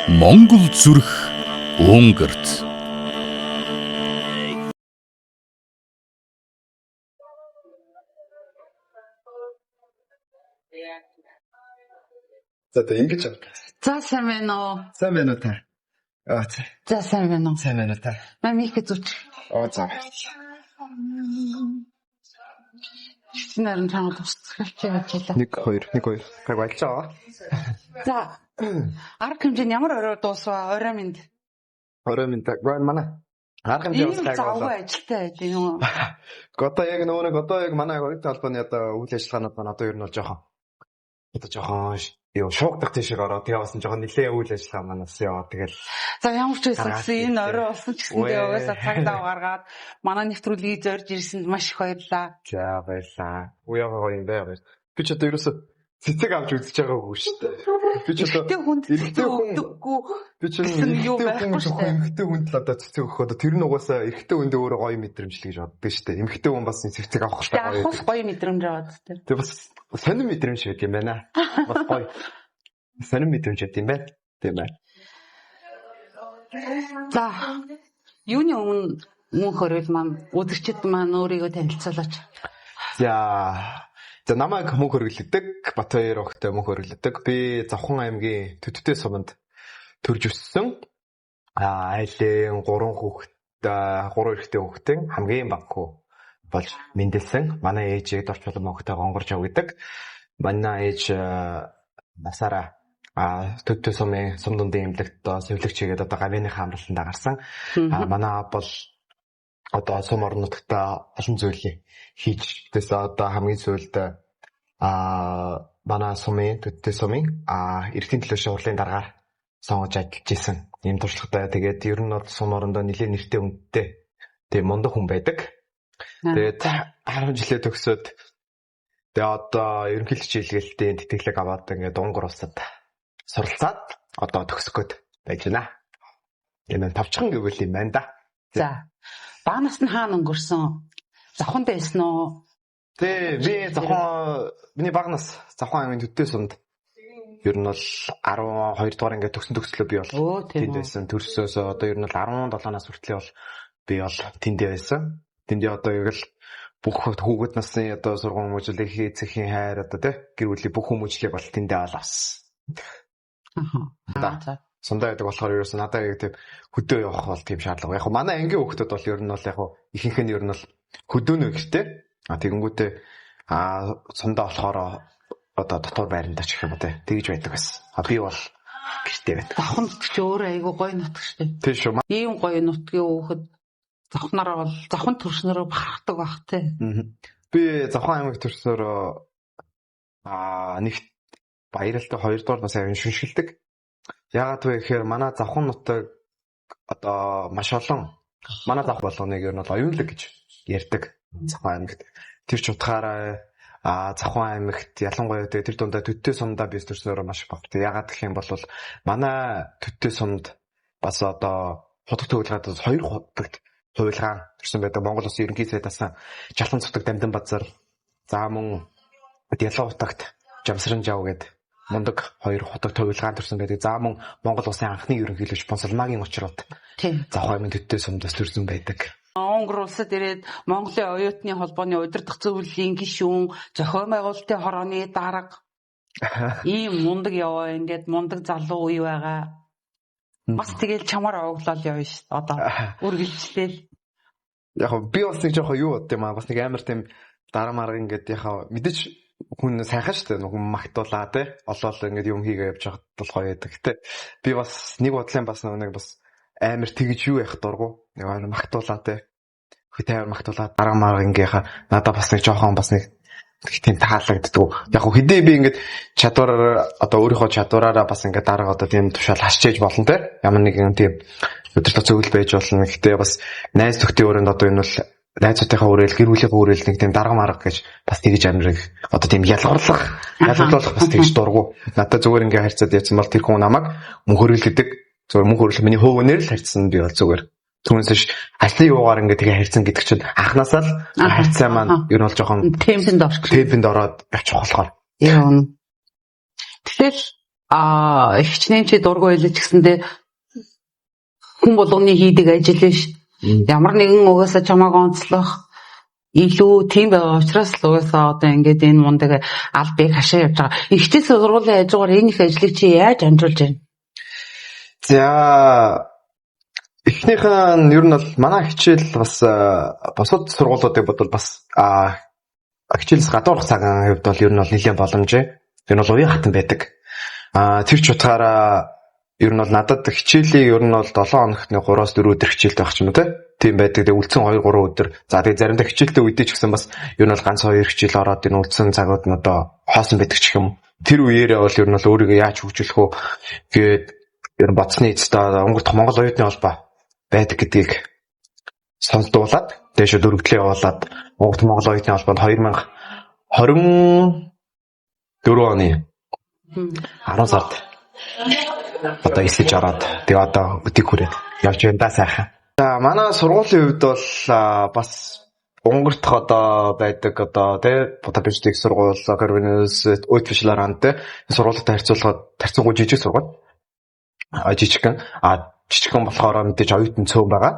Монгол зүрх өнгөрц. За ингэж байна. За сайн байна уу? Сайн байна уу та? За сайн байна уу? Сайн байна уу та? Мамик зүч. За. Чинэрэн чамд тусгалч явуулаа. 1 2 гаг болж байгаа. За. Арга хэмжээ ямар орой дуусваа? Орой минь. Орой минь та манай арга хэмжээ бас гайг болоо. болоо. Ажилтай байд юм. Одоо яг манай оюутны холбооны одоо үйл ажиллагаанууд маань одоо ер нь бол жоохон шуугдах тийшээ ороо. Тэгээ бас жоохон нэлээ үйл ажиллагаа маань бас яваа. Тэгэл За ямар ч байсан гэсэн энэ орой болсон ч гэсэндээ угаасаа цагдаа гаргаад манай нэвтрүүлгийг зорж ирсэнд маш их баярлалаа. за баярлаа. Уяагаа юм байна. Би ч одоо ерөөсө цэцэг авч үзэж байгаагүй шүү дээ. Би ч одоо хүнд өгдөггүй. би ч эмхтэй хүнд л одоо цэцэг өгөх одоо тэр нь угаасаа эрэгтэй хүндээ өөрөө гоё мэдрэмжлэг гэж боддог шүү дээ. Эмхтэй хүн бас цэцэг авах хэрэгтэй гоё. Гоё мэдрэмж аваад тэр. Тэгээ бас сонир мэдрэмж байдаг юм байна. Бас гоё. Сонир мэдрэмж байдаг юм байна. Тийм байна. За. Юуны өмнө мөн хорвол маань үзэгчд маань өөрийгөө танилцуулаач. За намайг мөнх хөргөлдөг, Батбаяр охтой мөнх хөргөлдөг. Би Завхан аймгийн Төдтэй суманд төрж өссөн. Айлын 3 эрэгтэй хүүхдийн хамгийн бага хүү болж мэндэлсэн. Манай ээжийг дорч болон мөнхтэй гонгорж авдаг. Манай ээж насаараа Төдтэй сумын сум дундын эмнэлэгт сэвлэгч хийгээд одоо гавьяаныхаа амралтанд гарсан. Манай бол одоо сум орон нутгад олон зүйлийг хийж тэсээ одоо хамгийн сүүлд манай сумын Төдтэй сумын эрхийн төлөөшөө хурлын дараагаар сонгож ажиллаж исэн. Ийм туршлагатай. Тэгээд ер нь бол сум орондоо нэлээд нэртэй хүндтэй тийм мундаг хүн байдаг. Тэгээд 10 жилээ төгсөөд тэгээд одоо ерөнхийлөгч хилгэлтийн тэтгэлэг аваад ингээд Унгар улсад суралцаад одоо төгсөх гээд байж байна. Энэ тавчхан гэвэл юм байна да. За. Баанаас нь хаана өнгөрсөн? Завханд байсан уу? Би миний багнаас Завхан аймгийн Төдтэй сумд ер нь бол 12 дугаар ингээд төгслөө би бол тэнд байсан. Төрсөөс одоо ер нь бол 17 нас хүртэл бол би бол тэндээ байсан. Тэндээ одоо яг л бүх хүүхэд насны одоо сургууль мужлыг хийцхийн хайр одоо гэр бүлийн бүх хүмүүжлийг бол тэндээ авсан. Сундаа гэдэг болохоор ерөөсөө надад яг тийм хөдөө явах бол тийм шаардлага. Яг манай ангийн хүүхдүүд бол ер нь бол яг ихэнх нь ер нь бол хөдөөнөө гэхтэй. Тэгэнгүүтээ сундаа болохоор одоо дотор байранда ч гэх юм уу тэгж байдаг байсан. Би бол гэртээ байдаг. Завханд ч өөрөө айгүй гоё нутг штэ. Тийм шүү. Ийм гоё нутгийн хүүхэд завхнараа бол завхан төрснөрөө бахархдаг бах те. Би Завхан аймаг төрснөөр нэг баяралтай 2 дугаар бас аян шүншгэлдэг. Яагаад вэ гэхээр манай Завхан нутаг одоо маш олон манай зах болгоныг ер нь бол оюунлаг гэж ярьдаг Завхан аймагт. Тэр ч утгаараа Завхан аймагт ялангуяа тэр дундаа Төдтэй сумдаа бис төрснөөр маш бага. Яагаад гэх юм бол манай Төдтэй сумд бас одоо хотог төвлөгөөд 2 хотогт хувилгаан төрсэн байдаг. Монгол Улсын ерөнхий сайдаас Жалхан цутаг Дамдан базар за мөн Ялан утагт Жамсран жав гэдэг мундаг 2 хотог хувилгаан төрсэн байдаг. За мөн Монгол Улсын анхны ерөнхийлөгч Бонсалмагийн очроод Завхан аймгийн Төдтэй сумдаас төрсэн байдаг. Унгар улсад ирээд Монголын оюутны холбооны удирдах зөвлөлийн гишүүн, зохион байгуулалтын хорооны дарга ийм мундаг яваа ингээд мундаг залуу үе байгаа. Бас тэгэл чамаар оглол явна ш. Одоо үргэлжлээл. Яг би бас нэг жоохон юу бод юм бас нэг амар тийм дараа марга ингээд яхаа мэдээж хүн сайхан штэ хүн магтуулаа олоол ингээд юм хийгээ явж хахад бол гоё байдаг те. Би бас нэг бодлын бас нэг бас амар тэгж юу яах дургу. Нэг магтуулаа хөтээр магтуулаа дараа марга ингээха надад бас нэг жоохон бас нэг тийм таалагддаг. Яг хэдий би ингээд чадвараар одоо өөрийнхөө чадвараараа бас ингээд дараа одоо тийм тушаал хашчиж болно те. Ямар нэгэн тийм өдөртөө зөвлөл байж болно. Гэхдээ бас найз зөвхтийн өрөөнд одоо энэ бол найзуудынхаа үрээл гэр бүлийнхээ үрээл нэг тийм дарга марга гэж бас тэгж амирыг одоо тийм ялгарлах бас тэгж дургу. Надад зүгээр ингээд харьцаад яцсан бол тэр хүн намайг мөнхөрөл гэдэг зүгээр мөнхөрөл миний хөөгнөр л харьцсан би бол зүгээр. Түүнээс ажлын юугаар ингээд тэгээ харьцсан гэдэг чинь анханасаа л харьцаа маань ер нь бол жоохон темпэнд ороод явчих болохоор. Яа. Тэгэл хичнээн чи дургүй байлж гэсэндээ хүн болгоны хийдэг ажил биш. Ямар нэгэн угаасаа чамааг онцлох илүү тийм байгаа учраас л угаасаа одоо ингээд энэ мундаг албыг хашаа явж байгаа. Ихтэй сургуулийн хажуугаар энэ их ажлыг чи яаж амжуулж байна? За эхнийх нь ер нь бол манай хичээл бас бусад сургуулиудыг бодвол бас хичээлээс гадуурх цагаан хувьд бол ер нь бол нэлээд боломжтой. Тэр нь бол уян хатан байдаг. Тэр ч утгаараа ер нь бол надад хичээлийг ер нь бол 7 хоногт 3-4 өдөр хичээлтэй байх ч юм уу тийм байдаг. Тэгээ үлдсэн 2-3 өдөр. За тэгээ заримдаа хичээлтэй үедээ ч гэсэн бас ер нь бол ганц 2 хичээл ороод энэ үлдсэн цагууд нь одоо хоосон байдаг ч юм. Тэр үеэрээ бол ер нь бол өөрийгөө яаж хөгжүүлэх вэ гээд ер нь бодсны эцэстээ өнгөрөх Монгол оюутны холбоо байдаг гэдгийг сонсдуулаад дээшээ дөрвөлээ явуулаад өнгөрөх Монгол оюутны холбоонд 2024 оны 10 сард одоо эсэж ороод тэгээ одоо өдийг хүрээд явж байна да сайхан. За манай сургуулийн хувьд бол бас өнгөрөх одоо байдаг одоо Будапешт их сургууль, Карвинус, Уйтфишларанд сургуулитай харьцуулахад жижиг сургууль. Жижигхэн болохоор мэдээж оюутан цөөн байгаа.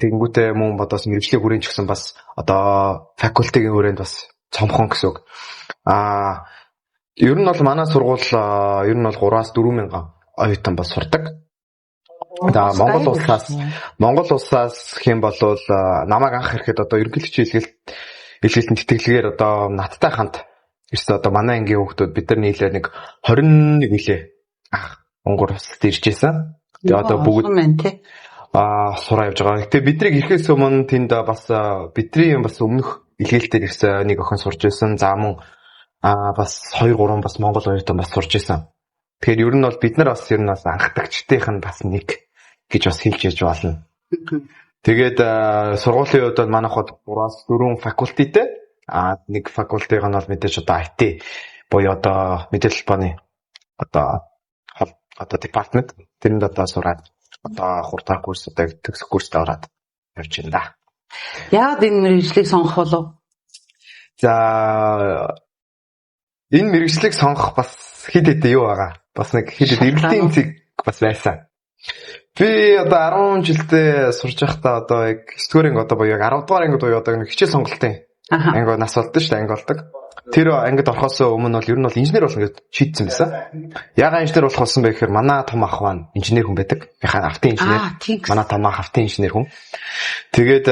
Тэгэнгүүтээ мөн бодоос мэргэжлийн хүрээнд ч гэсэн бас одоо факультетийн хүрээнд бас цомхон гэсэн үг. Ер нь бол манай сургууль ер нь бол 3-4 мянган оюутан бас сурдаг. За Монгол улсаас хэм болвол намайг анх ирэхэд одоо ерөнхийлөгчийн илгээлтийн тэтгэлгээр одоо надтай хамт ирсэн одоо манай ангийн хүүхдүүд бид нар нийлээ нэг 21 жилээ өнгөр улсад ирж байсан. Тэгээ одоо бүгд сураа явж байгаа. Гэтэ биднийг ирэхээс өмнө тэнд бас бидний бас өмнөх илгээлтээр ирсэн нэг охин сурж байсан. За мөн бас 2-3 бас Монгол оюутан бас сурж байсан. Тэгэхээр ер нь бол бид нар бас ер нь бас анхдагчдынх нь бас нэг гэж бас хэлж яж болно. Тэгээд сургуулийн хувьд бол манайх 3-4 факультеттэй. Нэг факультетийн нь бол мэдээж одоо IT буюу одоо мэдээлэл холбооны одоо департамент тэрэнд одоо сураад одоо 3 дахь курс одоо төгсөх курсд ороод явж байна да. Яагаад энэ мэргэжлийг сонгох болов? За энэ мэргэжлийг сонгох бас хэд хэдэн юу байгаа. Бас нэг хэд хэдэн эргэлтийн цэг бас байсан. Би одоо 10 жилдээ сурж байхдаа одоо яг 9 дугаар одоо буюу 10 дугаар ангид буюу одоо нэг хичээл сонголтын анги нас болдог шүү дээ, анги болдог. Тэр ангид орохоос өмнө бол ер нь бол инженер болно гэж шийдсэн байсан. Яагаад инженер болох болсон бэ гэхээр манай том ах маань инженер хүн байдаг. Яхаа автын инженер. Манай том ах автын инженер хүн. Тэгээд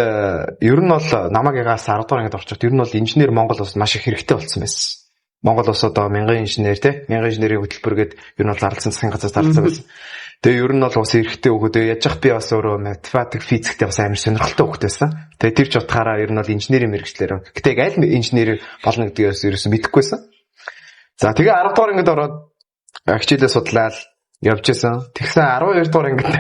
ер нь бол намайг ягаас 10 дугаар ангид орчиход ер нь бол инженер Монгол улсад маш их хэрэгтэй болсон байсан. Монгол улс одоо 1000 инженер мянган инженерийн хөтөлбөргээд ер нь бол зарласан засгийн газраас зарласан байсан. Тэгээ ер нь бол бас эрэгтэй хөхөд яаж яах би бас өөрөө математик, физиктэй бас амар сонирхолтой хөхтэй байсан. Тэгээ тэр ч утгаараа ер нь бол инженерийн мэргэжлэр. Гэтэ яг аль инженер болно гэдгээс ерөөсөө мэдэхгүй байсан. За тэгээ 10 дугаар ангид ороод хичээлээ судлаад явж исэн. Тэгсэн 12 дугаар ангид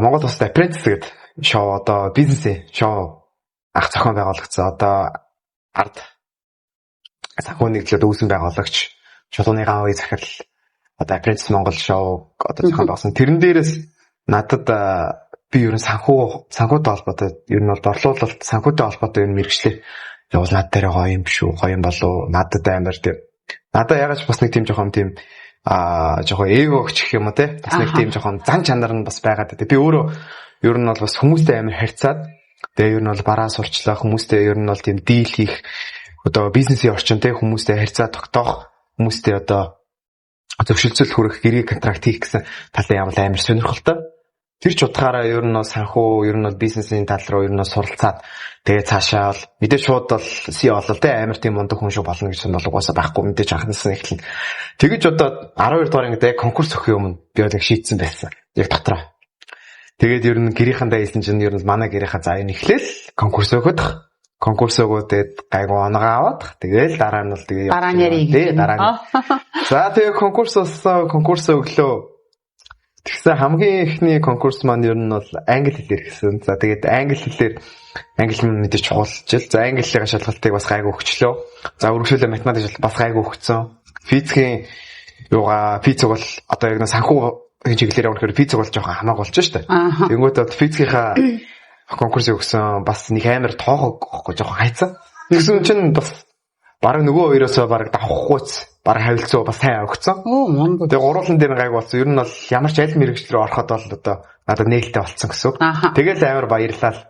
Монгол улсад apprentice гэдэг шоу одоо бизнесийн шоу ах зохион байгуулагчсан. Одоо ард санхүү нэгдлээд үүсэн байгуулагч чулууныгаа үе захирал одоо Apprentice Монгол шоу одоо зохион байгуулсан. Тэрэн дээрээс надад би ер нь санхүүтэй холбоотой ер нь бол борлуулалт санхүүтэй холбоотой юм мэргэжлээ. Явал над дээр гоё юм шүү. Гоё юм болов надад амар тийм. Надад ягаж бас нэг тийм жоохон тийм жоохон эго гэх юм уу те. Бас нэг тийм жоохон зан чанар нь бас байгаад те. Би өөрөө ер нь бол бас хүмүүстэй амар харьцаад тэгээ ер нь бол бараа сурчлаа хүмүүстэй ер нь бол тийм дийл хийх одоо бизнесийн орчин те хүмүүстэй харьцаа тогтоох хүмүүстэй одоо зөвшөлтсөл хүрэх гэрээ контракт хийх гэсэн талын явал амар сонирхолтой. Тэр ч утгаараа ер нь санхүү ер нь бизнесийн тал руу ер нь суралцаад тэгээ цаашаа бол мэдээж шууд бол CEO болол те амар тийм мундаг хүн шүү болно гэсэн бол угаасаа байхгүй мэдээж анхнаас нь эхлэн. Тэгэж одоо 12 дугаар ангид конкурс өгөх өмнө би яг шийдсэн байсан. Яг дотроо. Тэгээд ер нь гэрийнхандаа хэлсэн чинь ер нь манай гэрийнхаа за энэ эхлээл конкурс өгөх. Конкурс өгөөд гайгүй оногаа аваад тэгээд дараа нь бол тэгээ дараа нь яриг. За тэгээ конкурс өглөө. Тэгсэн хамгийн ихний конкурс маань ер нь бол англи хэлээр гэсэн. За тэгээд англи нь мэдээж чухалчил. За англи хэлний шалгалтыг бас гайгүй өгчлөө. За үргэлжлүүлээ математик шалгалт бас гайгүй өгцөн. Физикийн физик бол одоо яг санхүү чиглэлээр явахаар физик бол жоохон хамаагүй болж штэ. Тэнгүүтээ физикийнхаа конкурс өгсөн бас нэг амар тоогоо жоохон хайцсан. Тэгсэн чинь бас Бараг нөгөө хоёроосоо бараг давхгүйц. Бараг хавилцаа бас сайн өгцөн. Мундаг. Тэгээ гуруулан дээр гайг болсон. Ер нь бол ямар ч аль мэрэгчлэр ороход бол одоо надад нээлттэй болцсон гэсэн үг. Тэгэл амар баярлал.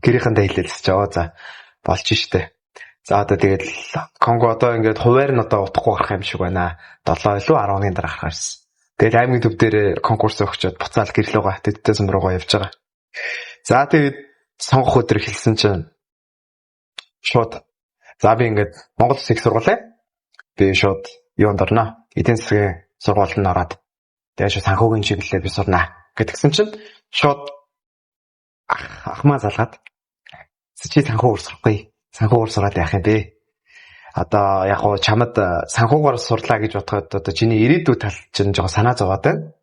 Гэрийнхэндээ хэлэлцэж аваа за болж штэ. За одоо тэгэл Конго одоо ингээд хуваар нь одоо утахгүй гарах юм шиг байна. 7 илүү 10 дараа гарах гэсэн. Тэгэл аймгийн төв дээр конкурс өгчөөд буцаал гэрлөөгөө тэдтэй сум руугаа явж байгаа. За тэгээд сонгох өдөр эхэлсэн чинь шууд за би ингээд Монгол Улсын их сургуулаа. Би шууд юунд орно? Эдийн засгийн сургуульд ороод тэгээд шууд санхүүгийн чиглэлээр би сурнаа гэтгсэн чинь шууд ахмаа залгаад чи санхүүгээр сурахгүй. Санхүүгээр сураад яах юм бэ? Одоо яг гоо чамд санхүүгээр сурлаа гэж бодоход одоо чиний ирээдүйн тал чинь жоо санаа зовоод байна.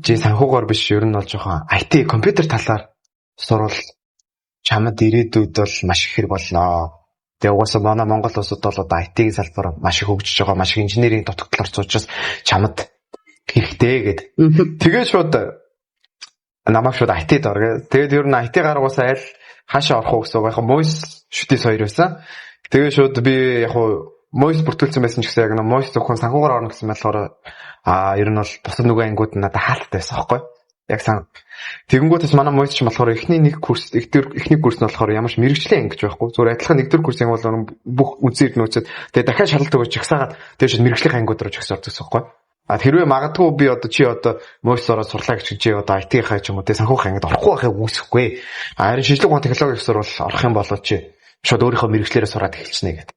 Чи санхүүгээр биш ер нь бол жоохон IT компьютер талаар сурвал чамд ирээдүйд бол маш их хэрэг болно. Тэгээ угаасаа манай Монгол улсад бол одоо IT-ийн салбар маш их хөгжиж байгаа, маш их инженерийн дутагдлаар учраас чамд хэрэгтэй гэдэг. Тэгээд шууд намайг шууд IT-д орё. Тэгээд ер нь IT-гаар угаасаа аль хаашаа орох уу гэсэн яг Moise шүтээс хоёр байсан. Тэгээ шууд би яг Moise бүртгүүлсэн байсан ч гэсэн яг Moise зөвхөн санхүүгээр орно гэсэн болохоор ер нь бол бусад нөгөө ангиуд надад хаалттай байсан аахгүй. Яг тэгэнгүүтээс манай Moise ч болохоор эхний нэг курс эхний курс нь болохоор ямар ч мэрэгжлийн анги гэж байхгүй. Зүгээр адилхан нэгдүгээр курсын бол бүх үзээр нөөцөд тэгээ дахиад шалгалт өгч жагсаагаад тэгээ шууд мэрэгжлийн ангиуд руу жагсаар гэсэн аахгүй. Хэрвээ магадгүй би одоо чи одоо Moise ороод сурлаа гэж чи одоо IT-хаа ч юм уу тэгээ санхүүгийн ангид орохгүй байхыг үүсэхгүй. Харин шинжлэх ухааны технологийн сурвал орох юм бол чи шууд өөрийнхөө мэрэгчлэрээ сураад эхэлчихнэ гэдэг.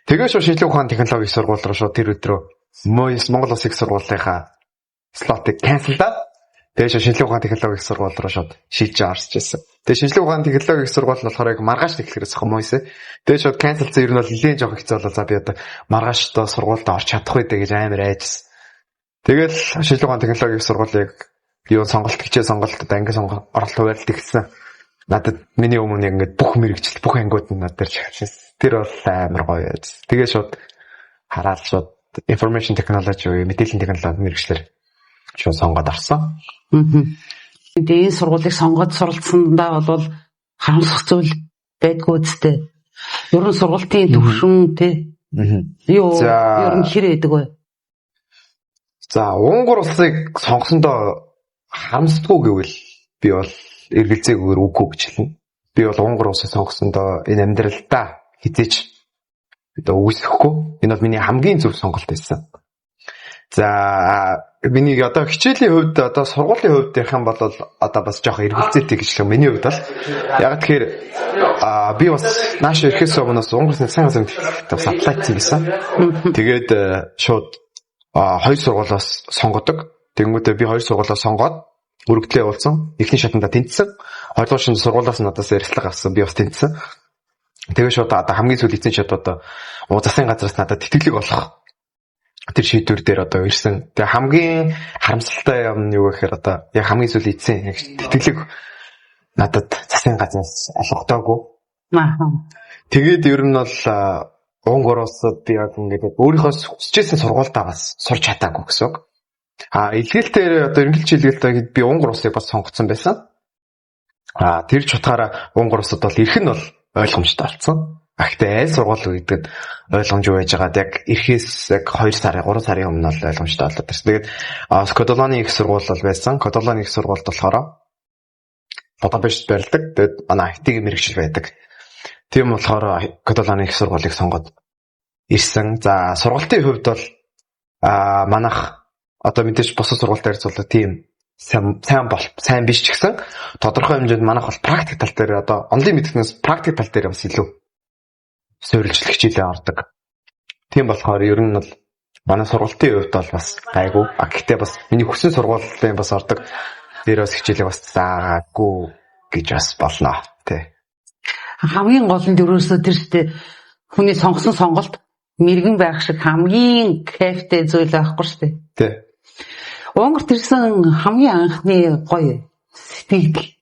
Тэгээ шууд шинжлэх ухааны технологийн сургууль руу шууд тэр өдрөө Moise Монгол Улсын сургуулийнхаа слотыг канселдаад тэгээ шууд шинжлэх ухааны технологийн сургууль руу шууд шилжиж орж ирсэн. Тэгээ шинжлэх ухааны технологийн сургууль нь болохоор яг маргааш эхлэхээс хөө Moise. Тэгээ шууд канселсан ер нь бол нэлээд жоох хэцүү болоо за би одоо маргаашдоо сургуульд орч чадах үү гэж амар айжсэн. Тэгэл шинжлэх ухааны технологийн сургуулийг юу сонголт сонголтод анги оролт хуваарлт ихсэн. Надад миний өмнө ингээд бүх мэрэгжил бүх ангиуд нь надад чагшсан. Тэр бол амар гоё яз. Тэгээ шууд хараад шууд information technology уу мэдээллийн технологи мэрэгчлэр шууд сонгоод орсон. Тэгээд энэ сургуулийг сонгоод суралцсандаа бол харамсах зүйл байдгүй үстэй. Ер нь сургалтын төвшин тий. Юу ер нь хэр байдаг вэ? За Унгар улсыг сонгосондоо харамсдаггүй гэвэл би бол эргэлзээгүйгээр үгүй гэж хэлнэ. Би бол Унгар улсыг сонгосондоо энэ амьдралдаа хизээч одоо үүсэхгүй. Энэ бол миний хамгийн зөв сонголт байсан. За миний одоо хичээлийн хувьд одоо сургуулийн хувьд ярих юм бол одоо бас жоох эргэлзээтэй гэж хэлэх миний хувьд бол яг тэгэхээр би бас нааш ирэхээс өмнө Унгар улсын сайн сонгогдсон аплайцсан байсан. Тэгээд шууд хоёр сургуулиас сонгодог. Тэнгүүтээ би хоёр сургуулиас сонгоод өргөдлөө явуулсан. Эхний шатанда тэнцсэн. Хоёрдугаар шатнд сургуулиас надаас ярилцлага авсан. Би бас тэнцсэн. Тэгээ шууд одоо хамгийн сүүл эцсийн шат одоо засгийн газраас надад тэтгэлэг болох тэр шийдвэр дээр одоо ирсэн. Тэгээ хамгийн харамсалтай юм юу гэхээр одоо яг хамгийн сүүл эцсийн тэтгэлэг надад засгийн газраас алгадаагүй. Тэгээд ер нь бол Унгороос би яг ингээд өөрийнхөө хүсчээсэн сургуульдаа бас сурч чадаагүй гэсэн үг. Илгээлтээр одоо эргэлж илгээлтээр би Унгар улсыг бас сонгоцсон байсан. Тэр ч утгаараа Унгар улсад бол ирэх нь бол ойлгомжтой болсон. Гэхдээ айл сургууль гэдэг ойлгомжгүй байж байгаад яг ирэхээс яг 2 сарын 3 сарын өмнө бол ойлгомжтой болоод ирсэн. Тэгээд Кодолооны их сургууль бол байсан. Кодолооны их сургуульд болохоор Будапешт барьдаг. Тэгээд манай IT-ийн мэрэгчл байдаг. Тийм болохоор Кодолооны их сургуулийг сонгоод ирсэн. За сургалтын хувьд бол манайх одоо мэдээж бусад сургуультай харьцуулбал тийм сайн биш ч гэсэн тодорхой хэмжээнд манайх бол практик тал дээр одоо онлайн мэдхнээс практик тал дээр бас илүү суурилжлах хичээлээ ордог. Тийм болохоор ер нь бол манай сургалтын хувьд бол бас гайгүй. Гэхдээ бас миний хүссэн сургуулийн бас ордог. Тэр бас хичээлээ бас заагаагүй гэж бас болно. Тэ. Хамгийн гол нь ерөөсөө тэр штэ хүний сонгосон сонголт мэрэгэн байх шиг хамгийн кайфтай зүйл байхгүй штэ. Тэ. Унгарт ирсэн хамгийн анхны гоё сэтгэл.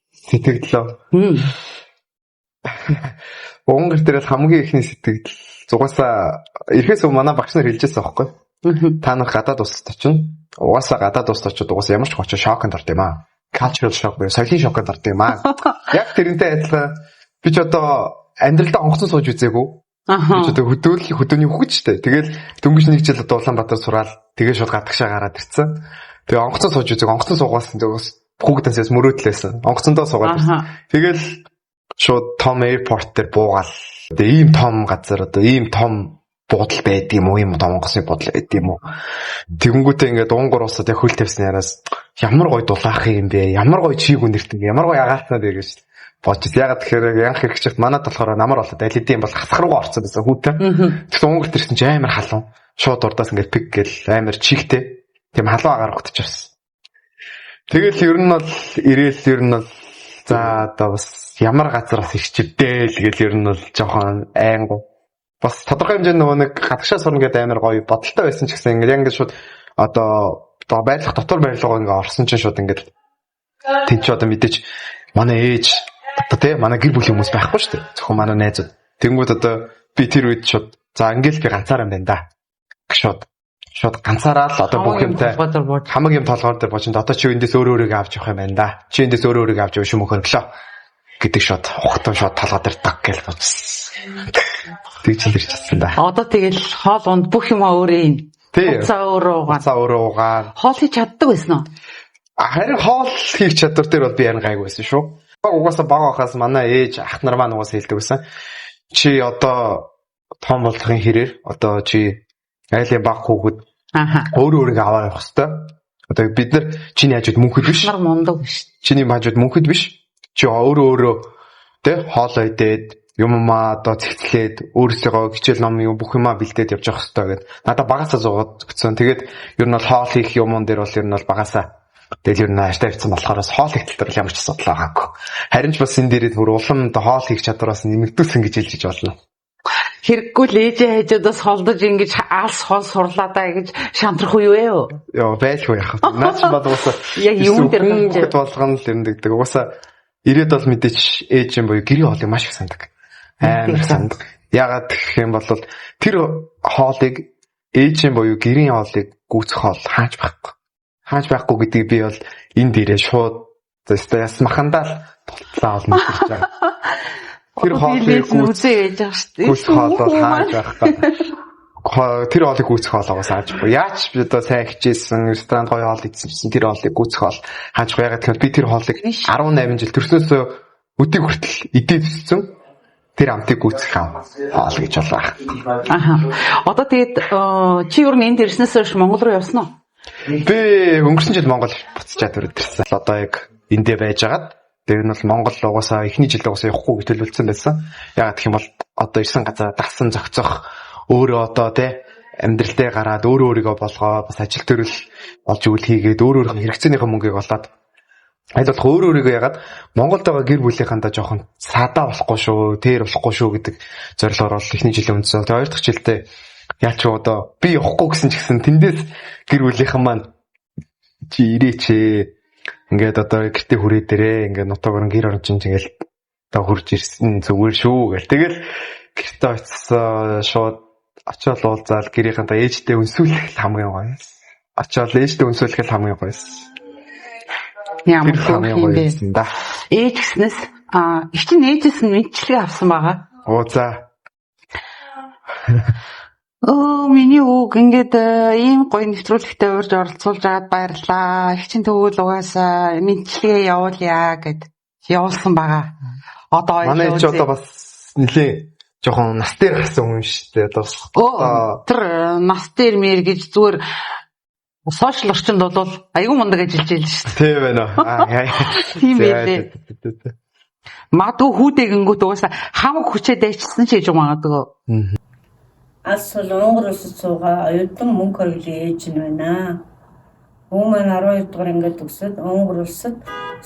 Унгарт ирэл хамгийн ихний сэтгэл зугаасаа ирэхээс өмнө манай багш нар хэлжсэн байхгүй. Та нар гадаад улсад очино. Угаасаа гадаад улсад очиод угаасаа ямар ч очиж шоконд орд юм аа. Cultural shock буюу соёлын шоконд орд юм аа. Яг тэрнтэй адилхан би ч одоо амьдралдаа онгоцон сууж үзээгүй. гэж одоо хөдөөний хүүхэдтэй. Тэгэл дөнгөж нэг жил одоо Улаанбаатар сураад тэгээ шууд гадагшаа гараад ирсэн. Тэгээ онгоцон сууж үзэг онгоцон суугаасан хүүхдэнсээс мөрөөдлөөсөн. Онгоцондоо суугаад ирсэн. Тэгэл шууд том airport дээр буугаал. Тэгээ ийм том газар одоо ийм том буудал байд юм уу, ийм том онгоцны буудал байд юм уу. Тэгэнгүүтээ ингээд уунгуурсаад яг хөл тавьсан яраас ямар гоё дулаах юм бэ? Ямар гоё чийг үнэртэг, ямар гоё агаалтнаа дээр гэж бодчих. Ягаад тэгэхээр янх хэрэгчт манад болохоор намар болоод аль хэдийн бол хасах руугаа орцсон байсан хүүтэй. Тэгсэн уунгуурт ирсэн чи амар халуун. Шууд урдаас ингээд пик гэл амар чигтэй. Тийм халуун агаар гутчихсан. Тэгэл ер нь бол за одоо бас ямар газараас ирчвдээ л гэл ер нь бол жоохон айнгу. Бас тодорхой хэмжээнд нөгөө нэг гадагшаа сурна гэдэг амар гоё бодолтой байсан ч гэсэн ингээд яг ингээд шууд одоо байрлах дотор байрлалгаа ингээд орсон чинь шууд ингээд тийч одоо мэдээч манай ээж одоо тий манай гэр бүлийн хүмүүс байхгүй шүү дээ. Зөвхөн манай найзууд. Тэнгүүд одоо би тэр үед шууд за ингээд би ганцаараа юм байна да. Шууд ганцаараа л одоо бүх юмтай хамаг юм толгоор дээр бочинд одоо чи эндээс өөрөө авч явах юм байна да. Чи эндээс өөрөө авч явах юм хөнглөө гэдэг шууд ухтан шууд толгой дээр даг гэж бодсон. Тэг чинь ирчихсэн да. Одоо тэгэл хоол унд бүх юм өөрөө юм. Уцаа өөрөө угаан. Хоол хийж чаддаг байсан уу? Харин хоол хийх чадвар дээр бол би ярин гайг байсан шүү. Угаасаа бага байхаас манай ээж ах нар маань угаасаа хэлдэг байсан. Чи одоо том болохын хэрээр одоо чи айлын баг хүүхэд өөрөө аваа явах хэвээр. Одоо бид нар чиний хажууд мөнхөд биш. Нар мундаг биш. Чиний хажууд мөнхөд биш. Чи өөрөө тэ хоолоо идээд юммаа одоо цэгцлээд өөрсдөө хичээл ном юм бүх юмаа бэлдээд явж явах хэвээр гэдэг. Надаа багасаа зугаад өгсөн. Тэгээд ер нь бол хоол хийх юмн дээр бол ер нь бол багасаа тэгэл ер нь ааштай ирсэн болохоор хоол их тал дээр ямар ч асуудал байгаагүй. Харин ч бас энэ дээрээ бүр улам хоол хийх чадвараас нэмэгдүүлсэн гэж хэлж болно. Хэрэггүй л ээжээ хажуудаас холдож ингэж алс хол сурлаадаа гэж шантрах уу юу? Яа байлгүй яах вэ? Наач бодвол яг юм дээр бүгд болгоно л ирнэдэг. Угаасаа ирээд бол мэдээч ээж юм боёо гэрийн хоолыг маш их сандаг. Амар сандаг. Ягаад гэх юм бол тэр хоолыг ээж юм боёо гэрийн хоолыг гүйцэх хоол хааж байхгүй. Хааж байхгүй гэдгийг би бол энэ дээрээ шууд яс махандаа толтлаа олно гэж байгаа. Тэр хоолыг гүйцээж байгаа шүү дээ. Гүйцэх хоол бол хааж байхгүй. Тэр хоолыг гүйцэх хоолоогоос хааж байхгүй. Яаж би одоо сайн хичээсэн, ресторанд гоё хоол идсэн тэр хоолыг гүйцэх хоол хааж байхгүй. Ягаад гэвэл би тэр хоолыг 18 жил төрснөөс өдийг хүртэл идээд өссөн. Тэр амтыг гүйцэх хоол гэж байна. Одоо тэгээд чи юу нэг энд ирснээс хойш Монгол руу явсан уу? Би өнгөрсөн жил Монгол буцчаад ирсэн. Одоо яг эндээ байжгаад тэр нь бол Монгол угаасаа эхний жил угаасаа явахгүй гэж төлөвлөсөн байсан. Ягаад гэх юм бол одоо ирсэн газар дасан зохицох өөрөө одоо тий амьдралдаа гараад өөрийгөө болгоо бас ажил төрөл олж өгөл хийгээд өөрийнхөө хэрэгцээнийхээ мөнгийг олоод аль болох өөрийгөө ягаад Монголд байгаа гэр бүлийнхандаа жоохон садаа болохгүй шүү, тэр болохгүй шүү гэдэг зорилгоор бол эхний жилийн үндсэн. Тэгээ хоёр дахь жилдээ яач одоо би явахгүй гэсэн ч гэсэн тэндээс гэр бүлийнхэн маань чи ирээч ингээд одоо гэртээ хүрээ дээрээ ингээд нутгаар гэр орон чинь ингээл одоо хурж ирсэн зүгээр шүү гэл. Тэгэл гэртээ очсон шууд очиод уулзаал гэрийнхэнтэй ээжтэй өнсүүлэх хамгийн гоё. Очиод ээжтэй өнсүүлэх хамгийн гоё. Ямар гоё юм да. Ээж гэснээс их чинь ээжээс нь мэдчилгээ авсан байгаа. Оо за. Миний үг ингээд ийм гоё нэвтрүүлэгтээ урьж оролцуулж аваад баярлаа. Их чинь тэгвэл угаасаа мэдчилгээ явуулъя гэд явуулсан байгаа. Одоо манай ч одоо бас нэлээ жоохон нас дээр гарсан хүн шүү дээ. Одоо тэр нас дээр мэр гэж зүгээр сошиал орчинд бол аюу мундаг ажиллаж байл шүү дээ. Тийм байна уу. Тийм байлээ. Магадгүй хүүдээгэнгүүт угаасаа хамаг хүчээ дайчилсан ч гэж магадгүй. Асал Монгол улсад суугаа оюутан мөнгө хөргөлийн ээж нь байна. Өвөө маань 12 дугаар ангид төгсөд Монгол улсад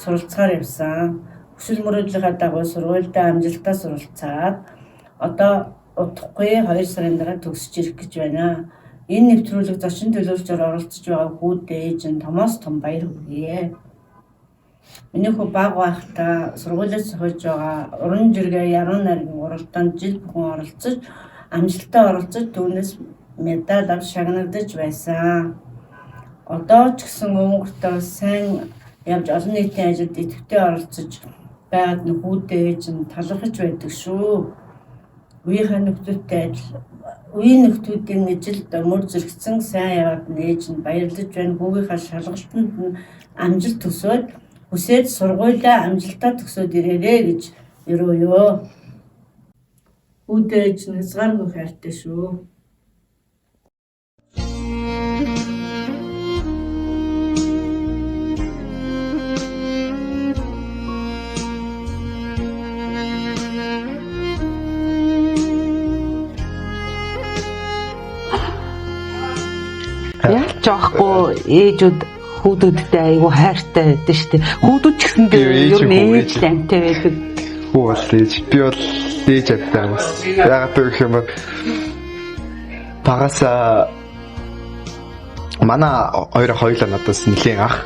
суралцахаар явсан. Хүсэл мөрөөдлийнхаа дагуу сургуультай амжилттай суралцаад одоо удахгүй 2 сарын дараа төгсөж ирэх гэж байна. Энэ нэвтрүүлэг зочин төлөөлчөөр оролцож байгаа хүүдээ ээж нь томоос том баяр хүргэе. Миний хүү баг байхдаа сургуулиас хойж байгаа уран жиргээ яруу найргийн уралдаанд жил бүхэн оролцож амжилттай оролцож түүнээс медаль авч шагнагдаж байсан. Одоо ч гэсэн өнгөртөө сайн явж олон нийтийн ажилд идэвхтэй оролцож байгаад хүүдээ ээж нь талархаж байдаг шүү. Үеийнхээ нөхдүүдтэй адил үеийн нөхдүүдийн ижил мөр зэрэгцэн сайн яваад нээж нь баярлаж байна. Хүүгийнхаа шалгалтанд нь амжилт төсөөд хүсээд сургуулиа амжилтаа төгсөөд ирээрээ гэж өрөөё. Үүдээж нь хязгааргүй хайртай шүү. Яг жоохгүй ээжүүд хүүдүүдтэй айгүй хайртай байдаг шүү дээ. Хүүдүүд ч гэсэндээ ер нь ээж амтай байдаг. Хүү бол ээж. Би бол ээж амтай юм. Яагаад гэх юм бол багасаа манай хоёулаа надаас нэлийн ах.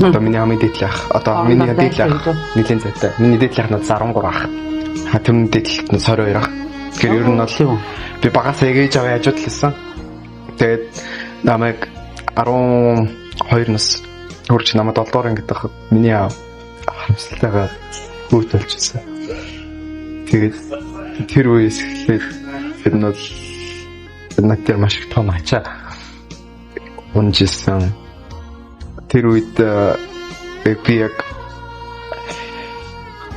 Одоо миний хамгийн дээдлийн ах. Одоо миний дээдлийн ах нэлийн зайтай. Миний дээдлийн ах надаас 13 ах. Хатам дээдэлт нь 22 ах. Тэгэхээр ер нь бол би багасаа ээж аваа яжууд л хэлсэн. Тэгээд намайг 12 нас хүрч намайг 7 дугаар ангид байхад миний аав харамсалтайгаар хүүд болчихсон. Тэгээд тэр үеэс эхлээд бид нь бол надад маш их том ачаа унжсэн. Тэр үед би яг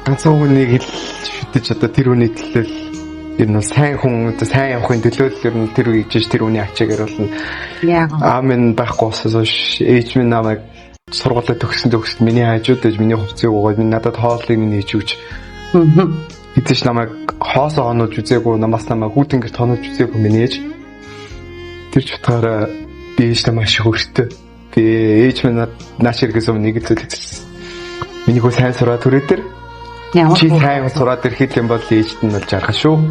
ганцхан хүнийг шүтэж одоо тэр үний төлөө ер нь сайн хүн сайн явахын төлөө ер нь тэр үеж тэр үний ачааг харуулна. Яг Аамен байхгүй болсоос ээж минь намайг сургуулаа төгсөнд миний хажууд ээж миний хувцсыг угаад минь надад хоолыг минь хийж өгч. Эцэш намайг хоосоо хонож үзээгүй намаас намайг хүүтэнгэрт хонож үзээгүй миний ээж. Тэр ч утгаараа би ээжтэй маш их өртөө. Би ээж минь нааш иргээс өмнө нэг зүйл хэлсэн. Миний хөө сайн сураад түрээ дээр чи сайн сураад ирэхэд юм бол ээжд нь бол жаргах шүү.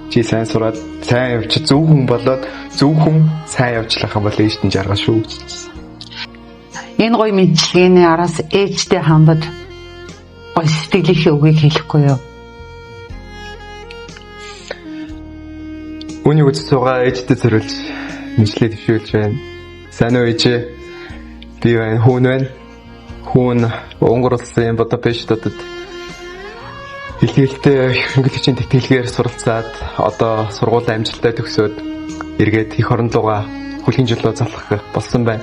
Чи сайн сураад сайн явж зөв хүн болоод зөв хүн сайн явжлах юм бол ээжд нь жаргах шүү. энэ гоё мэдлэгийн араас ээжтэй хандаж гоё сэтгэлийнхээ үгийг хэлэхгүй юу? Үний үгс суугаа ээжтэй зориулж мэдлээ төвшүүлж байна. Сайн уу ээжээ? Би байна, хүүн байна. Хүүн Монгол улсын Будапештад хэлхээлтэй хөнгөлөгчийн тэтгэлгээр суралцаад одоо сургуулийн амжилттай төгсөөд эргээд эх орон руугаа хүлгийн жилөө залхах болсон байна.